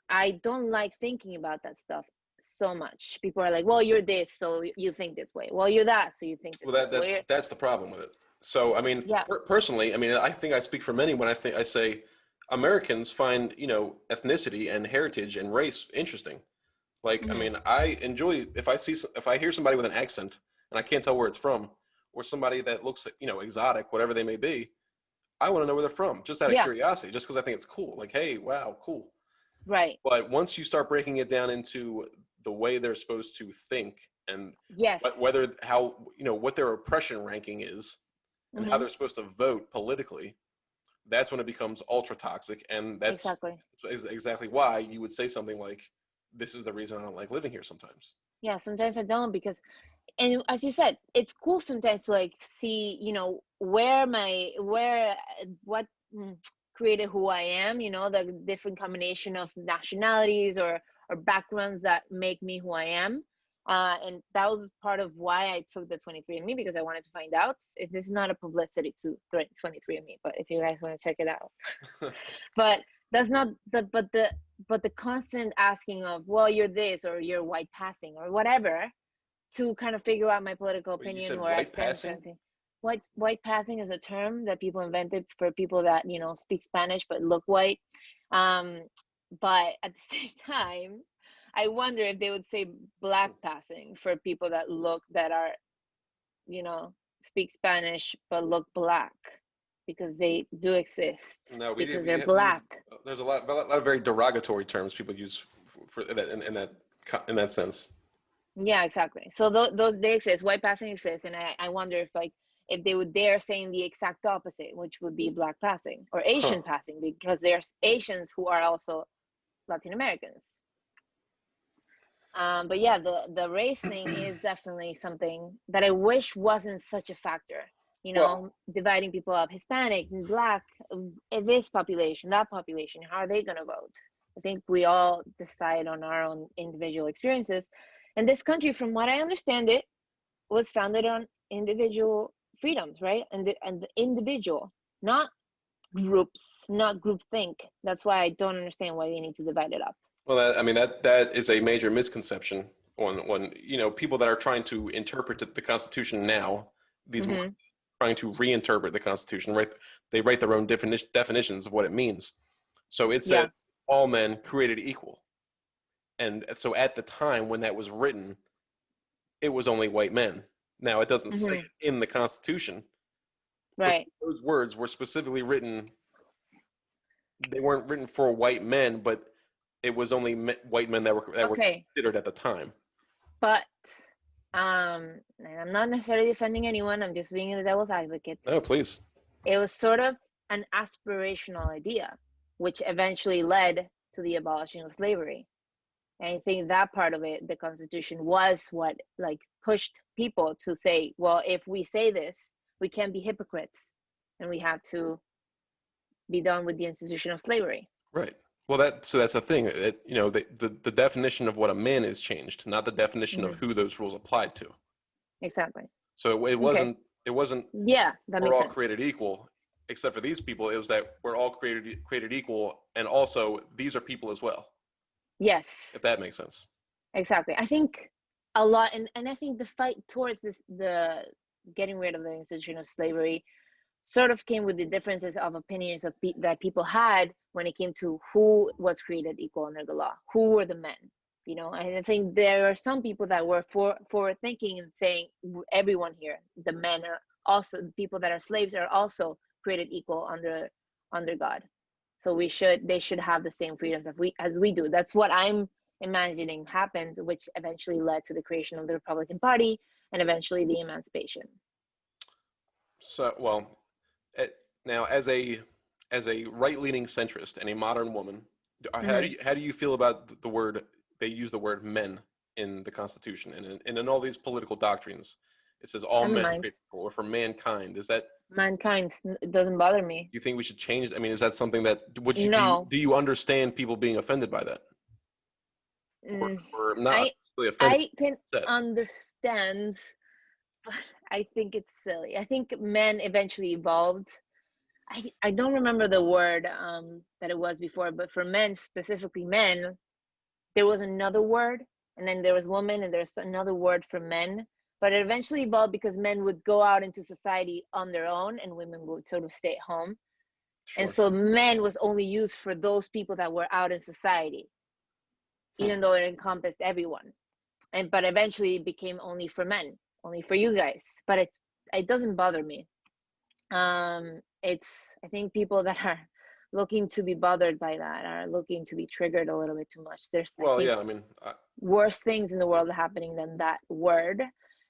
I don't like thinking about that stuff so much. People are like, well, you're this, so you think this way. Well, you're that, so you think this Well, way. Well, that's the problem with it. So, I mean, yeah. personally, I mean, I think I speak for many when I say Americans find, you know, ethnicity and heritage and race interesting. Like, I Mhm. mean, I enjoy if I hear somebody with an accent and I can't tell where it's from, or somebody that looks, you know, exotic, whatever they may be, I want to know where they're from, just out of Yeah, curiosity, just because I think it's cool. Like, hey, wow, cool. right. But once you start breaking it down into the way they're supposed to think and Yes. whether how you know what their oppression ranking is and how Hmm. they're supposed to vote politically, that's when it becomes ultra toxic, and that's Exactly. exactly why you would say something like, "This is the reason I don't like living here." Sometimes. Yeah, sometimes I don't because, and as you said, it's cool sometimes to like see, what created who I am, the different combination of nationalities or backgrounds that make me who I am. And that was part of why I took the 23andMe, because I wanted to find out if this is not a publicity to 23andMe, but if you guys want to check it out. But that's not the constant asking of, well, you're this or you're white passing or whatever, to kind of figure out my political Wait, you opinion said where I white stand passing? certain things. White passing is a term that people invented for people that speak Spanish but look white. Um, but at the same time, I wonder if they would say black passing for people that are you know speak Spanish but look black, because they do exist, No, because they're black. there's a lot of very derogatory terms people use for that in that sense. Yeah, exactly. So those they exist. White passing exists, and I wonder if they would dare saying the exact opposite, which would be black passing or Huh. Asian passing, because there's Asians who are also Latin Americans. But yeah, the race thing is definitely something that I wish wasn't such a factor. Well, Dividing people up, Hispanic, Black, this population, that population. How are they gonna vote? I think we all decide on our own individual experiences. And this country, from what I understand it, was founded on individual freedoms, right? And the individual, not groups, not groupthink. That's why I don't understand why they need to divide it up. well, I mean that is a major misconception on you know people that are trying to interpret the Constitution now. These Mm-hmm. trying to reinterpret the Constitution, right? They write their own definitions of what it means. So it says Yeah. all men created equal, and so at the time when that was written, it was only white men. Now it doesn't say Mm-hmm. it in the Constitution, but Right. those words were specifically written. They weren't written for white men, but it was only white men that were Okay. considered at the time. But and I'm not necessarily defending anyone, I'm just being the devil's advocate. Oh, please. It was sort of an aspirational idea, which eventually led to the abolishing of slavery. And I think that part of it, the Constitution, was what like pushed people to say, well, if we say this, we can't be hypocrites, and we have to be done with the institution of slavery. Right. Well, that's the thing. You know, the definition of what a man is changed, not the definition of Mm-hmm. who those rules applied to. Exactly. So Okay. it wasn't Yeah, that we're makes all sense. created equal, except for these people. It was that we're all created equal, and also these are people as well. Yes, If that makes sense. exactly. I think a lot, and I think the fight towards the getting rid of the institution of slavery sort of came with the differences of opinions that people had when it came to who was created equal under the law, who were the men. And I think there are some people that were for thinking and saying everyone here, the men are also, people that are slaves are also created equal under God. So they should have the same freedoms as we do. That's what I'm imagining happened, which eventually led to the creation of the Republican Party and eventually the emancipation. So, well, eh, now as a right-leaning centrist and a modern woman, Mm-hmm. how do you feel about the word, they use the word men in the Constitution and in all these political doctrines? It says all I don't men are mind. created equal, or for mankind. Is that, Mankind, it doesn't bother me. you think we should change? I mean, is that something that, would you, No. do you understand people being offended by that, Mm, or not I really offended, I can upset? understand, but I think it's silly. I think men eventually evolved. I don't remember the word that it was before, but for men, specifically men, there was another word, and then there was woman, and there's another word for men. But it eventually evolved because men would go out into society on their own, and women would sort of stay at home. And Sure. so men was only used for those people that were out in society, Hmm. even though it encompassed everyone. And but eventually it became only for men, only for you guys. But it doesn't bother me. It's, I think people that are looking to be bothered by that are looking to be triggered a little bit too much. There's, I Well, think, yeah, I mean, worse things in the world happening than that word.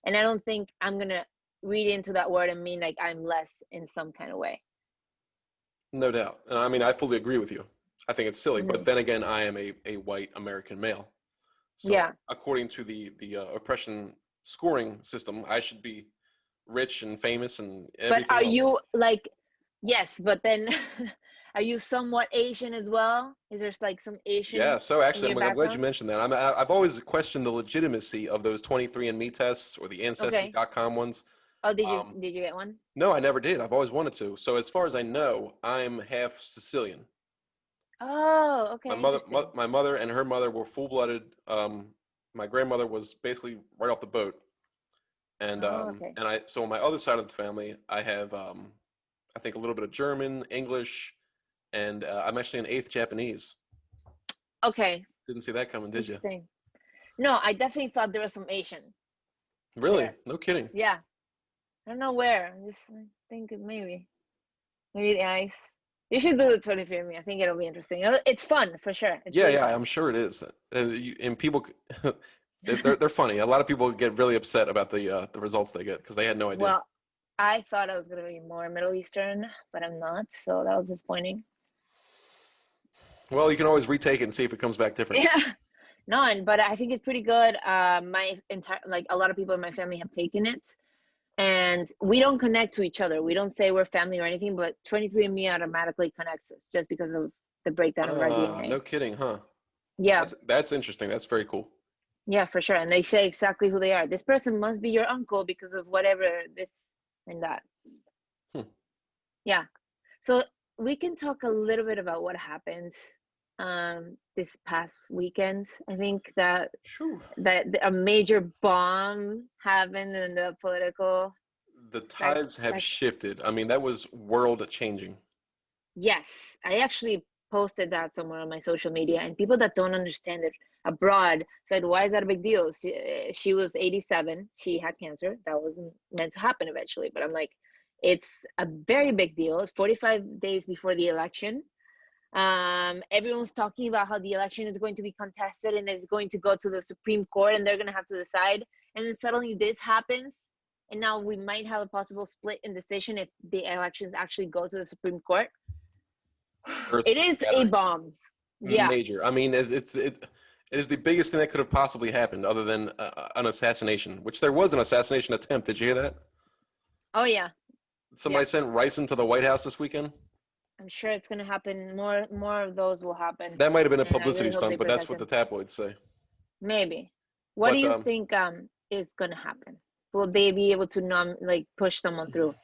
And I don't think I'm gonna read into that word and mean like I'm less in some kind of way. no doubt. And I mean, I fully agree with you. I think it's silly, but Mm-hmm. then again, I am a white American male. So Yeah. according to the oppression scoring system, I should be rich and famous and But everything are else. you like, yes, but then are you somewhat Asian as well? Is there like some Yeah. Asian So in actually, your I'm glad you background? mentioned that. I've always questioned the legitimacy of those 23andMe tests or the Okay. Ancestry.com ones. Oh, did you Um, did you get one? no, I never did. I've always wanted to. So as far as I know, I'm half Sicilian. Oh, okay, interesting. My mother and her mother were full-blooded. My grandmother was basically right off the boat, Oh, okay. and I, so on my other side of the family, I have I think a little bit of German, English, and I'm actually an eighth Japanese. Okay, Didn't see that coming, did you? interesting. No, I definitely thought there was some Asian Really? there. No kidding. Yeah. I don't know where. I just think maybe the eyes. You should do the 23andMe. I think it'll be interesting. It's fun for sure. It's Yeah, really yeah, fun. I'm sure it is. And people, they're funny. A lot of people get really upset about the results they get because they had no idea. Well, I thought I was gonna be more Middle Eastern, but I'm not, so that was disappointing. Well, you can always retake it and see if it comes back different. Yeah. None, but I think it's pretty good. My entire, like, a lot of people in my family have taken it, and we don't connect to each other. We don't say we're family or anything, but 23andMe automatically connects us just because of the breakdown of our Ah, DNA. no kidding, huh? Yeah, That's interesting. That's very cool. yeah, for sure. And they say exactly who they are. This person must be your uncle because of whatever this and that. Hmm. Yeah. So we can talk a little bit about what happened this past weekend. I think that Phew. a major bomb happened in the political The tides have spec. shifted. I mean, that was world changing. Yes, I actually posted that somewhere on my social media, and people that don't understand it abroad said, "Why is that a big deal?" She was 87. She had cancer. That wasn't meant to happen eventually. But I'm like, it's a very big deal. It's 45 days before the election. Everyone's talking about how the election is going to be contested and is going to go to the Supreme Court, and they're going to have to decide. And then suddenly this happens, and now we might have a possible split in decision if the elections actually go to the Supreme Court. It Earth is a shattering. bomb. Yeah. Major. I mean, it is the biggest thing that could have possibly happened, other than an assassination. Which there was an assassination attempt. Did you hear that? Oh yeah. Yeah. Somebody sent rice into the White House this weekend. I'm sure it's gonna happen. More of those will happen, That might have been a and I publicity really hope they stunt, but that's protect what the them. tabloids say. Maybe. What do But you think is gonna happen? Will they be able to push someone through?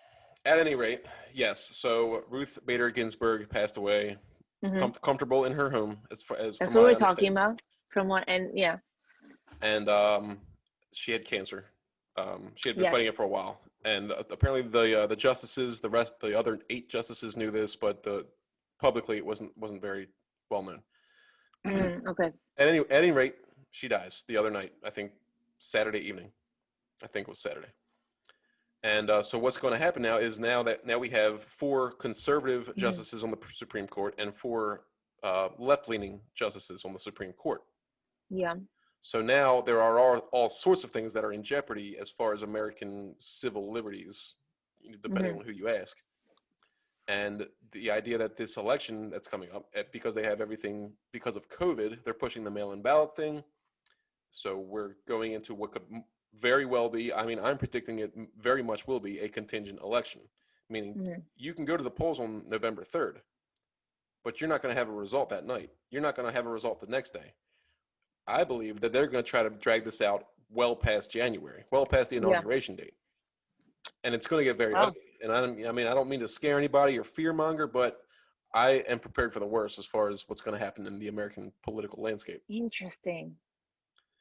at any rate, yes. So Ruth Bader Ginsburg passed away, Hmm. comfortable in her home, as That's from what what I we're talking understand. about. From what, and yeah, And she had cancer. She had been yes. fighting it for a while, and apparently the justices, the other 8 justices knew this, but publicly it wasn't very well known. Okay. At any rate, she dies the other night. I think Saturday evening. I think it was Saturday. And so what's going to happen now is now we have 4 conservative Hmm. justices on the Supreme Court and 4 left-leaning justices on the Supreme Court. Yeah. So now there are all sorts of things that are in jeopardy as far as American civil liberties, depending Hmm. on who you ask. And the idea that this election that's coming up, because they have everything because of COVID, they're pushing the mail-in ballot thing. So we're going into what could very well be, I mean, I'm predicting it very much will be a contingent election, meaning Hmm. you can go to the polls on November 3rd, but you're not going to have a result that night. You're not going to have a result the next day. I believe that they're going to try to drag this out well past January, well past the Yeah. inauguration date. And it's going to get very Wow. ugly. And I mean, I don't mean to scare anybody or fearmonger, but I am prepared for the worst as far as what's going to happen in the American political landscape. Interesting.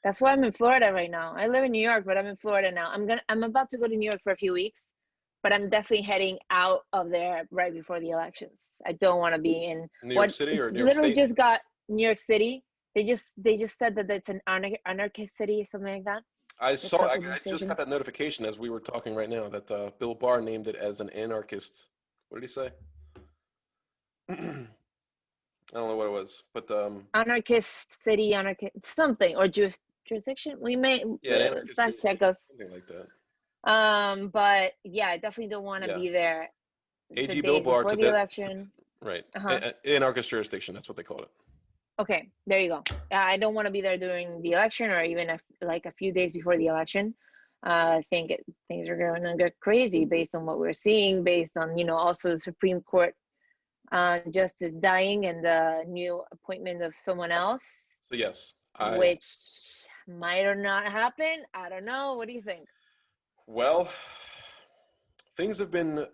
That's why I'm in Florida right now. I live in New York, but I'm in Florida now. I'm about to go to New York for a few weeks, but I'm definitely heading out of there right before the elections. I don't want to be in New York what City or it's New York literally State? just got New York City. They just said that it's an anarchist city or something like that. I The saw. Trump I just got administration. that notification as we were talking right now that Bill Barr named it as an anarchist. What did he say? I don't know what it was, but Anarchist city, anarchist something or jurisdiction. We may yeah, an anarchist fact check jurisdiction, us. something like that. But yeah, I definitely don't want to Yeah, be there the AG Bill days Barr before the election. right, Uh-huh. anarchist jurisdiction. That's what they called it. Okay, there you go. I don't want to be there during the election or even like a few days before the election. I think things are going to get crazy based on what we're seeing, based on, also the Supreme Court justice dying and the new appointment of someone else, So yes, which might or not happen. I don't know. What do you think? well, things have been.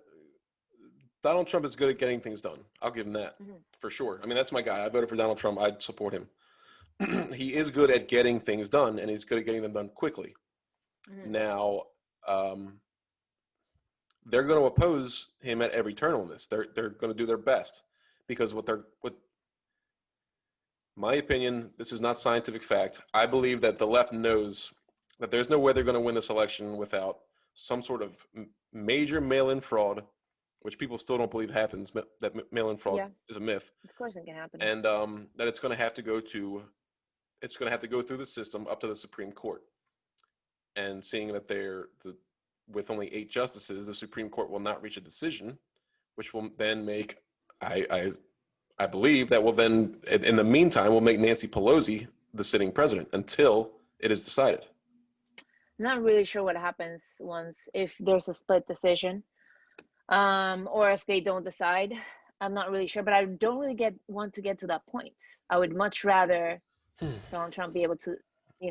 Donald Trump is good at getting things done. I'll give him that Mhm. for sure. I mean, that's my guy. I voted for Donald Trump. I'd support him. He is good at getting things done, and he's good at getting them done quickly. Mhm. Now, um, they're going to oppose him at every turn on this. They're going to do their best because what my opinion, this is not scientific fact. I believe that the left knows that there's no way they're going to win this election without some sort of major mail-in fraud, which people still don't believe happens. That mail-in fraud Yeah, is a myth, of course it can happen. and that it's going to have to go through the system up to the Supreme Court. And seeing that with only 8 justices, the Supreme Court will not reach a decision, which will then make I believe that will then, in the meantime, will make Nancy Pelosi the sitting president until it is decided. I'm not really sure what happens if there's a split decision, or if they don't decide. I'm not really sure, but I don't really want to get to that point. I would much rather Donald Trump be able to, The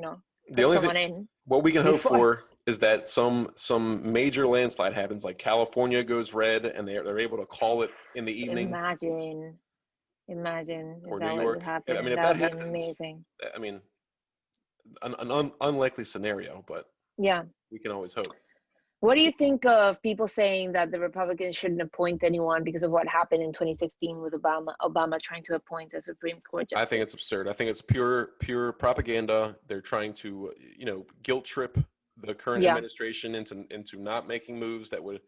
put only thing, someone in what we can hope before. for is that some major landslide happens, like California goes red, and they're able to call it in the evening, Imagine if or New that were to York. I mean, happen. if That that would be happens, amazing. I mean, an unlikely scenario, but Yeah. we can always hope. What do you think of people saying that the Republicans shouldn't appoint anyone because of what happened in 2016 with Obama trying to appoint a Supreme Court I think it's justice? absurd. I think it's pure propaganda. They're trying to, guilt trip the current Yeah. administration into not making moves that would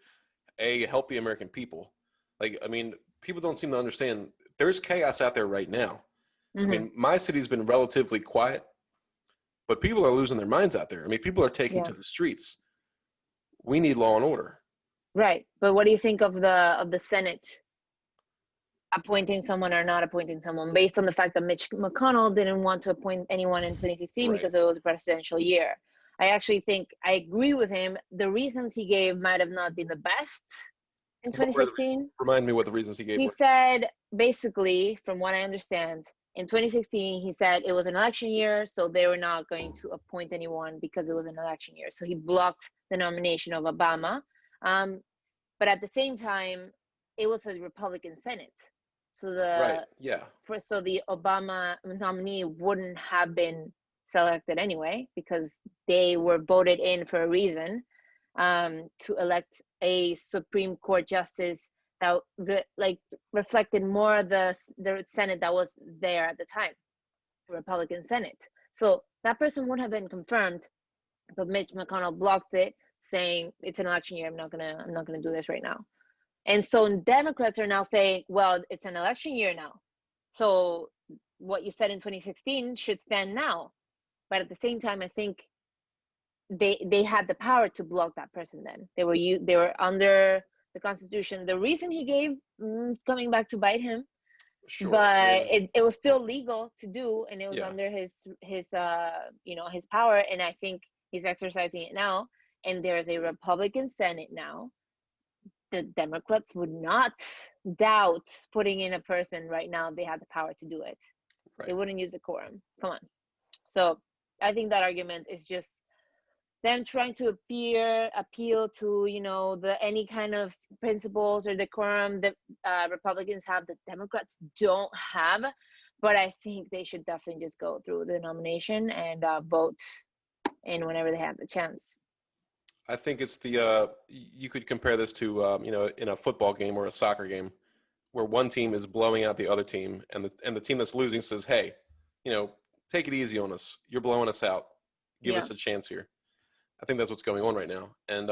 help the American people. Like, I mean, people don't seem to understand. There's chaos out there right now. I Hmm. mean, my city's been relatively quiet, but people are losing their minds out there. I mean, people are taking Yeah. to the streets. We need law and order. Right. But what do you think of the Senate appointing someone or not appointing someone based on the fact that Mitch McConnell didn't want to appoint anyone in 2016 Right. because it was a presidential year? I actually think I agree with him. The reasons he gave might have not been the best in What were 2016. remind me what the reasons he gave He were. said, basically, from what I understand, in 2016, he said it was an election year, so they were not going to appoint anyone because it was an election year. So he blocked the nomination of Obama. But at the same time, it was a Republican Senate. So Right. Yeah. the Obama nominee wouldn't have been selected anyway because they were voted in for a reason, to elect a Supreme Court justice that reflected more the Senate that was there at the time, the Republican Senate. So that person would have been confirmed, but Mitch McConnell blocked it, saying it's an election year. I'm not gonna do this right now. And so Democrats are now saying, well, it's an election year now, so what you said in 2016 should stand now. But at the same time, I think they had the power to block that person then. They were under the Constitution. The reason he gave, coming back to bite him, Sure. but I mean, it was still legal to do, and it was yeah. under his his power, and I think he's exercising it now. And there's a Republican Senate now. The Democrats would not doubt putting in a person right now if they had the power to do it. Right. They wouldn't use the quorum. Come on. So I think that argument is just them trying to appeal to, the any kind of principles or decorum that Republicans have that Democrats don't have. But I think they should definitely just go through the nomination and vote in whenever they have the chance. I think it's you could compare this to, in a football game or a soccer game where one team is blowing out the other team, and the team that's losing says, hey, take it easy on us. You're blowing us out. Give us a chance here. I think that's what's going on right now. And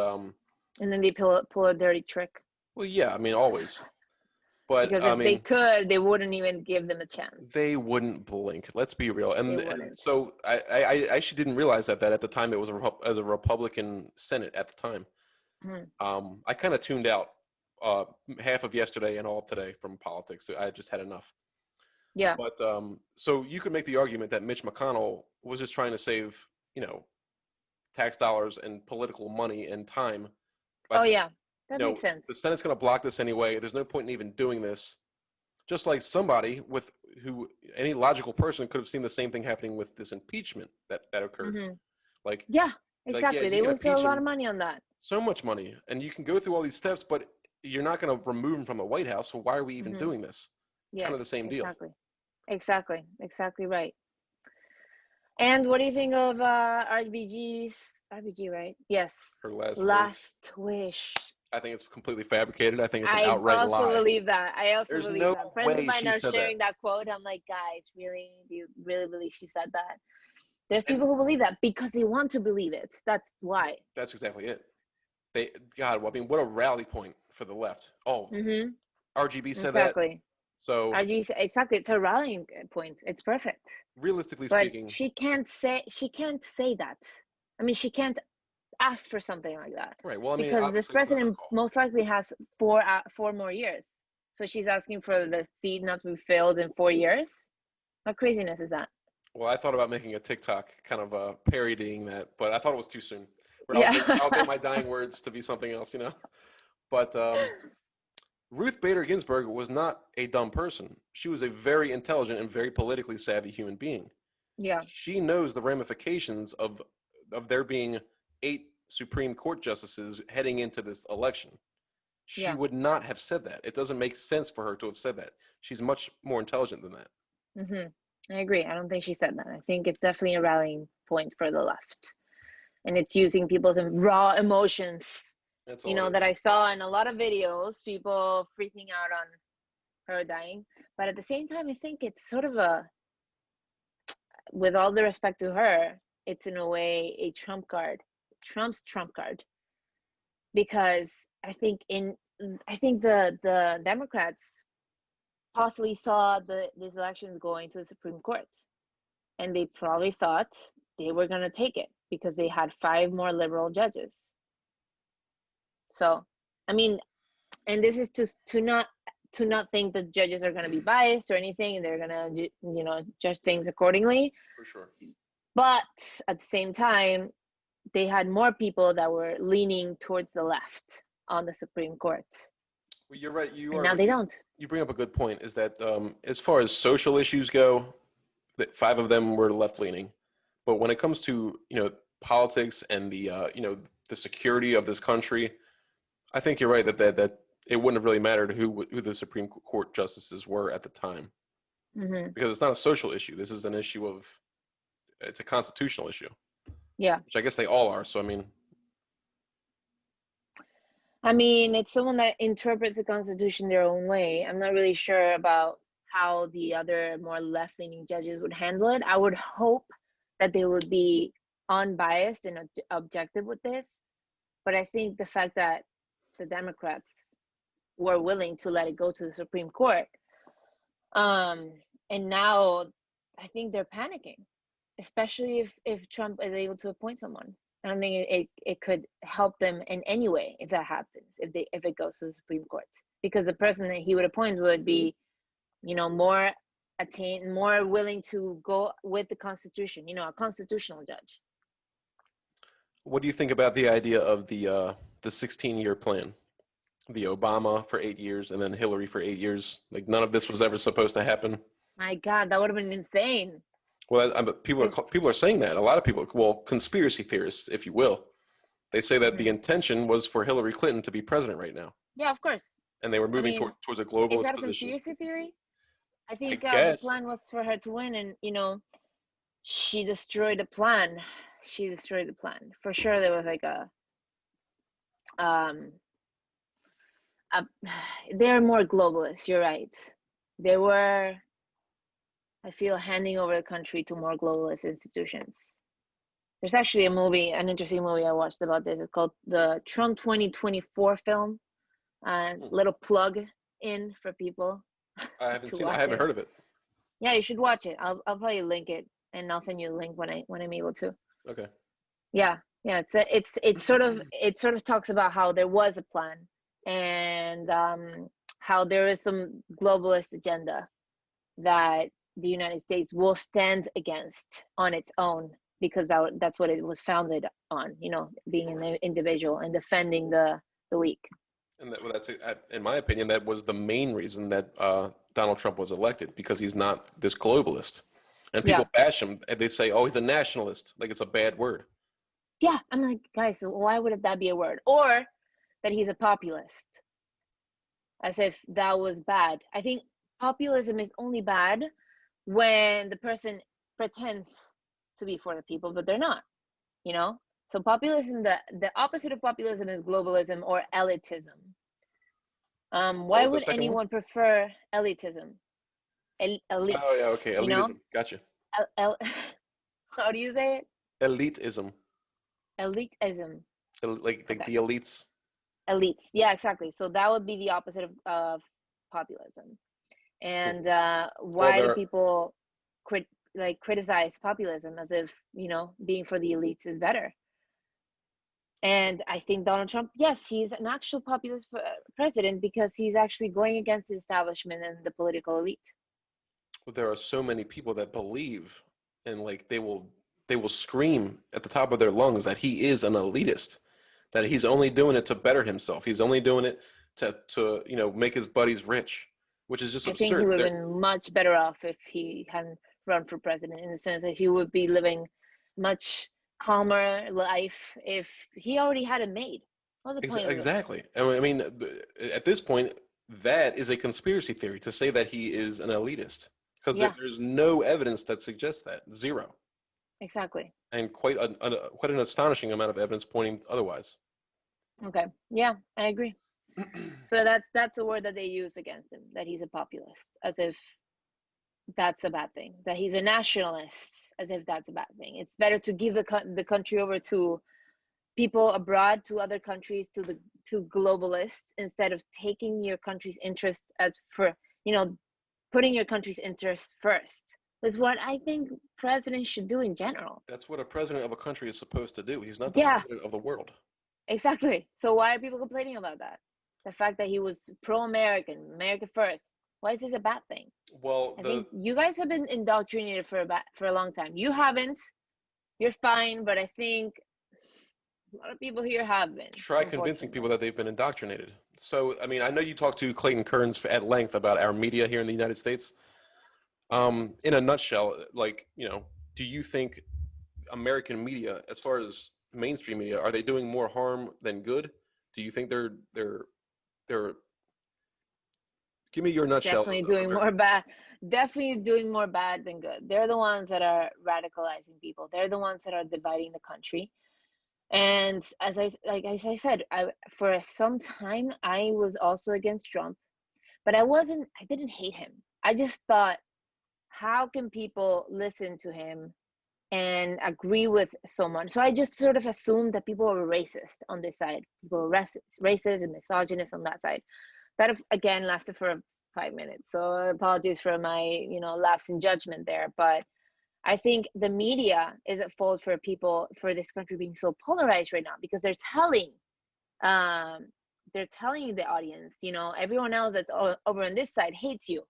then they pull a dirty trick. Well, yeah, I mean, always. But because if they could, they wouldn't even give them a chance. They wouldn't blink. Let's be real. And so I actually didn't realize that at the time it was as a Republican Senate at the time. I kind of tuned out half of yesterday and all of today from politics. I just had enough. Yeah. But so you could make the argument that Mitch McConnell was just trying to save, tax dollars and political money and time. Yeah. That makes sense. The Senate's going to block this anyway. There's no point in even doing this. Just like somebody who any logical person could have seen the same thing happening with this impeachment that occurred. Mm-hmm. Yeah, exactly. They wasted a lot of money on that. So much money. And you can go through all these steps, but you're not going to remove him from the White House. So why are we even doing this? Yeah, kind of the same deal. Exactly right. And what do you think of RBG, right? Yes. Her last wish. I think it's completely fabricated. I think it's an outright lie. I also believe that. There's no that. Friends of way mine she are said sharing that quote. I'm like, guys, really? Do you really believe she said that? There's people who believe that because they want to believe it. That's why. That's exactly it. What a rally point for the left. Oh, RGB said that. So RGB, exactly. It's a rallying point. It's perfect. Realistically speaking, she can't say that. I mean, she can't ask for something like that. Right. Well, I mean, because this president most likely has 4 more years. So she's asking for the seat not to be filled in 4 years. What craziness is that? Well, I thought about making a TikTok kind of parodying that, but I thought it was too soon. I'll get my dying words to be something else, But Ruth Bader Ginsburg was not a dumb person. She was a very intelligent and very politically savvy human being. Yeah. She knows the ramifications of there being 8 Supreme Court justices heading into this election. She would not have said that. It doesn't make sense for her to have said that. She's much more intelligent than that. Mm-hmm. I agree. I don't think she said that. I think it's definitely a rallying point for the left. And it's using people's raw emotions, that I saw in a lot of videos, people freaking out on her dying. But at the same time, I think it's sort of with all the respect to her, it's in a way a Trump's trump card, because I think the Democrats possibly saw these elections going to the Supreme Court, and they probably thought they were going to take it because they had 5 more liberal judges. So, I mean, and this is to not think that judges are going to be biased or anything, and they're going to judge things accordingly. For sure. But at the same time, they had more people that were leaning towards the left on the Supreme Court. Well, you're right. Now they don't. You bring up a good point, is that as far as social issues go, that 5 of them were left-leaning. But when it comes to, politics and the, the security of this country, I think you're right that it wouldn't have really mattered who the Supreme Court justices were at the time. Mm-hmm. Because it's not a social issue. This is an issue it's a constitutional issue. Yeah. Which I guess they all are. So, I mean, it's someone that interprets the Constitution their own way. I'm not really sure about how the other more left-leaning judges would handle it. I would hope that they would be unbiased and objective with this. But I think the fact that the Democrats were willing to let it go to the Supreme Court, And now I think they're panicking, especially if Trump is able to appoint someone. I don't think it could help them in any way if that happens, if it goes to the Supreme Court, because the person that he would appoint would be, more more willing to go with the Constitution, a constitutional judge. What do you think about the idea of the 16-year plan? The Obama for 8 years and then Hillary for 8 years. Like none of this was ever supposed to happen. My God, that would have been insane. Well, people are saying that. A lot of people, well, conspiracy theorists, if you will, they say that the intention was for Hillary Clinton to be president right now. Yeah, of course. And they were moving towards a globalist is that a position. Conspiracy theory? I think the plan was for her to win, and she destroyed the plan. She destroyed the plan. For sure, there was like they're more globalists. You're right. They were, I feel, handing over the country to more globalist institutions. There's actually an interesting movie I watched about this. It's called the Trump 2024 film. Little plug in for people. I haven't seen it. I haven't heard of it. Yeah, you should watch it. I'll probably link it, and I'll send you the link when I'm able to. Okay. Yeah. It sort of talks about how there was a plan, and how there is some globalist agenda that the United States will stand against on its own, because that's what it was founded on, being an individual and defending the weak. And that's, in my opinion, that was the main reason that Donald Trump was elected, because he's not this globalist. And people bash him, and they say, oh, he's a nationalist, like it's a bad word. Yeah, I'm like, guys, why would that be a word? Or that he's a populist, as if that was bad. I think populism is only bad when the person pretends to be for the people, but they're not, So populism, the opposite of populism is globalism or elitism. Why would anyone prefer elitism? Elite. Oh, yeah, okay. Elitism. Gotcha. How do you say it? Elitism. Elitism. Like the elites. Elites. Yeah, exactly. So that would be the opposite of populism. And why do people criticize populism as if, being for the elites is better? And I think Donald Trump, yes, he's an actual populist president, because he's actually going against the establishment and the political elite. Well, there are so many people that believe, and they will scream at the top of their lungs that he is an elitist, that he's only doing it to better himself. He's only doing it to make his buddies rich, which is just absurd. I think he would have been much better off if he hadn't run for president, in the sense that he would be living much calmer life if he already had it made. What's the point? Exactly. I mean, at this point, that is a conspiracy theory to say that he is an elitist, because there's no evidence that suggests that. Zero. Exactly. And quite an astonishing amount of evidence pointing otherwise. Okay. Yeah, I agree. So that's the word that they use against him, that he's a populist, as if that's a bad thing. That he's a nationalist, as if that's a bad thing. It's better to give the country over to people abroad, to other countries, to globalists, instead of taking your country's interest putting your country's interests first. Is what I think presidents should do in general. That's what a president of a country is supposed to do. He's not the president of the world. Exactly. So why are people complaining about that? The fact that he was pro-American, America first. Why is this a bad thing? Well, I think you guys have been indoctrinated for a long time. You haven't. You're fine, but I think a lot of people here have been. Try convincing people that they've been indoctrinated. So, I mean, I know you talked to Clayton Kearns at length about our media here in the United States. In a nutshell, do you think American media, as far as mainstream media, are they doing more harm than good? Do you think they're give me your nutshell. Definitely doing more bad. Definitely doing more bad than good. They're the ones that are radicalizing people. They're the ones that are dividing the country. And as I said, for some time I was also against Trump, but I didn't hate him. I just thought, how can people listen to him and agree with someone? So I just sort of assumed that people were racist on this side. People were racist and misogynist on that side. That, again, lasted for 5 minutes. So apologies for my, lapse in judgment there. But I think the media is at fault for this country being so polarized right now, because um, they're telling the audience, everyone else that's over on this side hates you.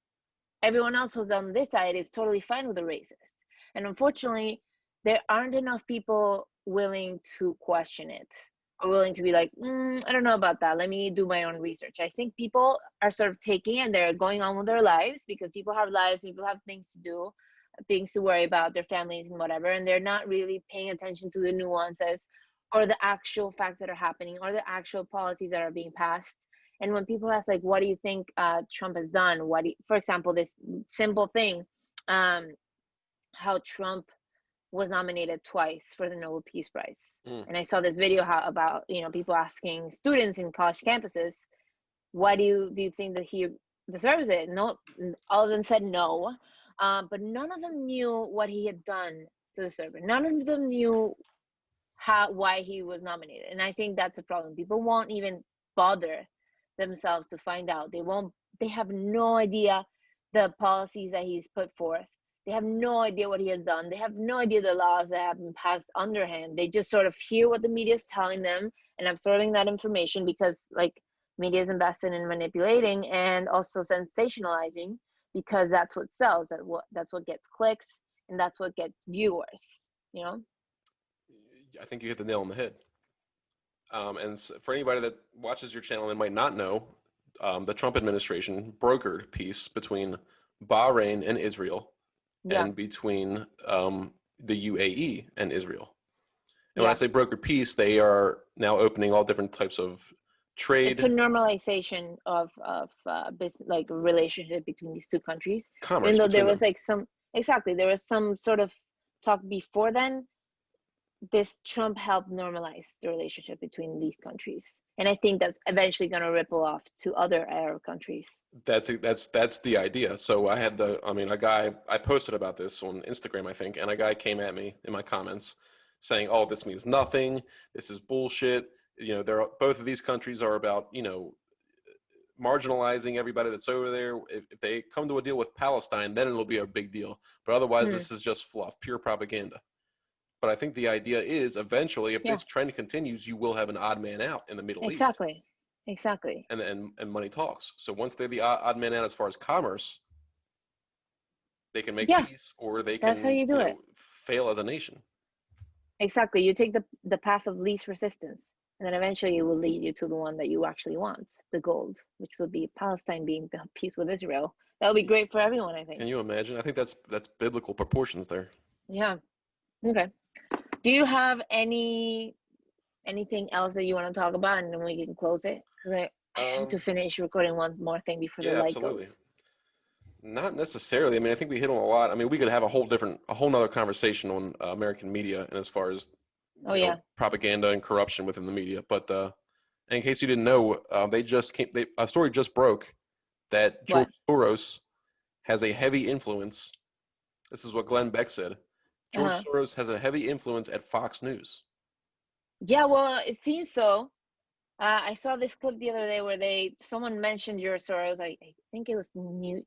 Everyone else who's on this side is totally fine with the racist. And unfortunately, there aren't enough people willing to question it, or willing to be like, I don't know about that. Let me do my own research. I think people are sort of taking and they're going on with their lives, because people have lives, people have things to do, things to worry about, their families and whatever. And they're not really paying attention to the nuances or the actual facts that are happening, or the actual policies that are being passed. And when people ask, like, what do you think Trump has done? For example, this simple thing, how Trump was nominated twice for the Nobel Peace Prize. And I saw this video about people asking students in college campuses, why do you think that he deserves it? No, all of them said no, but none of them knew what he had done to deserve it. None of them knew why he was nominated. And I think that's a problem. People won't even bother themselves to find out. They have no idea the policies that he's put forth. They have no idea what he has done. They have no idea the laws that have been passed under him. They just sort of hear what the media is telling them and absorbing that information, because media is invested in manipulating and also sensationalizing, because that's what sells. That's what gets clicks, and that's what gets viewers. I think you hit the nail on the head. And for anybody that watches your channel and might not know, the Trump administration brokered peace between Bahrain and Israel, and between the UAE and Israel. And when I say brokered peace, they are now opening all different types of trade. It's a normalization of relationship between these two countries. Commerce. Even though there was there was some sort of talk before then. This Trump helped normalize the relationship between these countries, and I think that's eventually going to ripple off to other Arab countries. That's the idea. So I had a guy, I posted about this on Instagram, I think, and a guy came at me in my comments saying, "Oh, this means nothing. This is bullshit. Both of these countries are about marginalizing everybody that's over there. If they come to a deal with Palestine, then it'll be a big deal. But otherwise, this is just fluff, pure propaganda." But I think the idea is eventually, if this trend continues, you will have an odd man out in the Middle East. Exactly. And money talks. So once they're the odd man out as far as commerce, they can make peace, or they can fail as a nation. Exactly. You take the path of least resistance, and then eventually it will lead you to the one that you actually want, the gold, which would be Palestine being at peace with Israel. That would be great for everyone, I think. Can you imagine? I think that's biblical proportions there. Yeah. Okay. Do you have anything else that you want to talk about, and then we can close it? Because I have to finish recording one more thing before the light goes. Not necessarily. I think we hit on a lot. We could have a whole nother conversation on American media, and as far as propaganda and corruption within the media. But in case you didn't know, a story just broke that George Soros has a heavy influence. This is what Glenn Beck said. George Soros has a heavy influence at Fox News. Yeah, well, it seems so. I saw this clip the other day where someone mentioned George Soros. I think it was Newt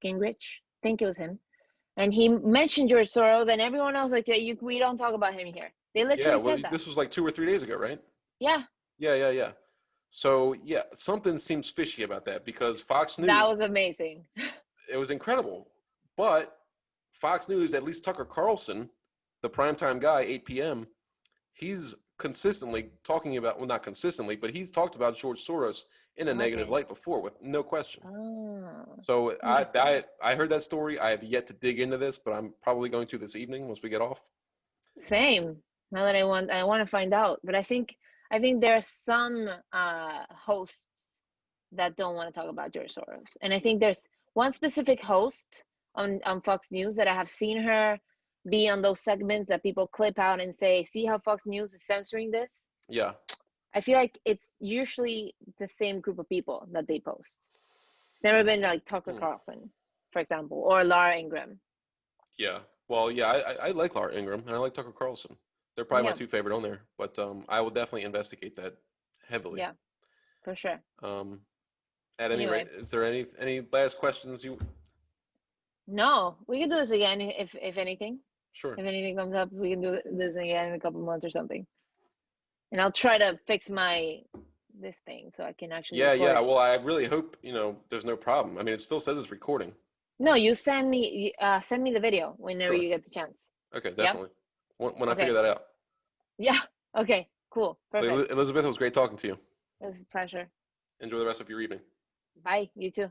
Gingrich. I think it was him. And he mentioned George Soros, and everyone else we don't talk about him here. They literally said that. This was 2 or 3 days ago, right? Yeah. Yeah. So, something seems fishy about that, because Fox News... That was amazing. It was incredible. But Fox News, at least Tucker Carlson, the primetime guy, 8 p.m., he's consistently talking about, well, not consistently, but he's talked about George Soros in a negative light before, with no question. So I heard that story. I have yet to dig into this, but I'm probably going to this evening once we get off. Same. Now that I want to find out, but I think there are some hosts that don't want to talk about George Soros, and I think there's one specific host on Fox News that I have seen her be on those segments that people clip out and say, "See how Fox News is censoring this?" Yeah. I feel like it's usually the same group of people that they post. It's never been like Tucker Carlson, for example, or Laura Ingraham. Yeah. Well, I like Laura Ingraham, and I like Tucker Carlson. They're probably my two favorite on there, but I will definitely investigate that heavily. Yeah, for sure. At any Anyway. rate, is there any last questions you? No, we can do this again if anything. Sure. If anything comes up, we can do this again in a couple months or something. And I'll try to fix this thing so I can actually Yeah, record. well, I really hope, there's no problem. I mean, it still says it's recording. No, you send me the video whenever Sure. you get the chance. Okay, definitely. When I Okay. figure that out. Yeah. Okay. Cool. Well, Perfect. Elizabeth, it was great talking to you. It was a pleasure. Enjoy the rest of your evening. Bye. You too.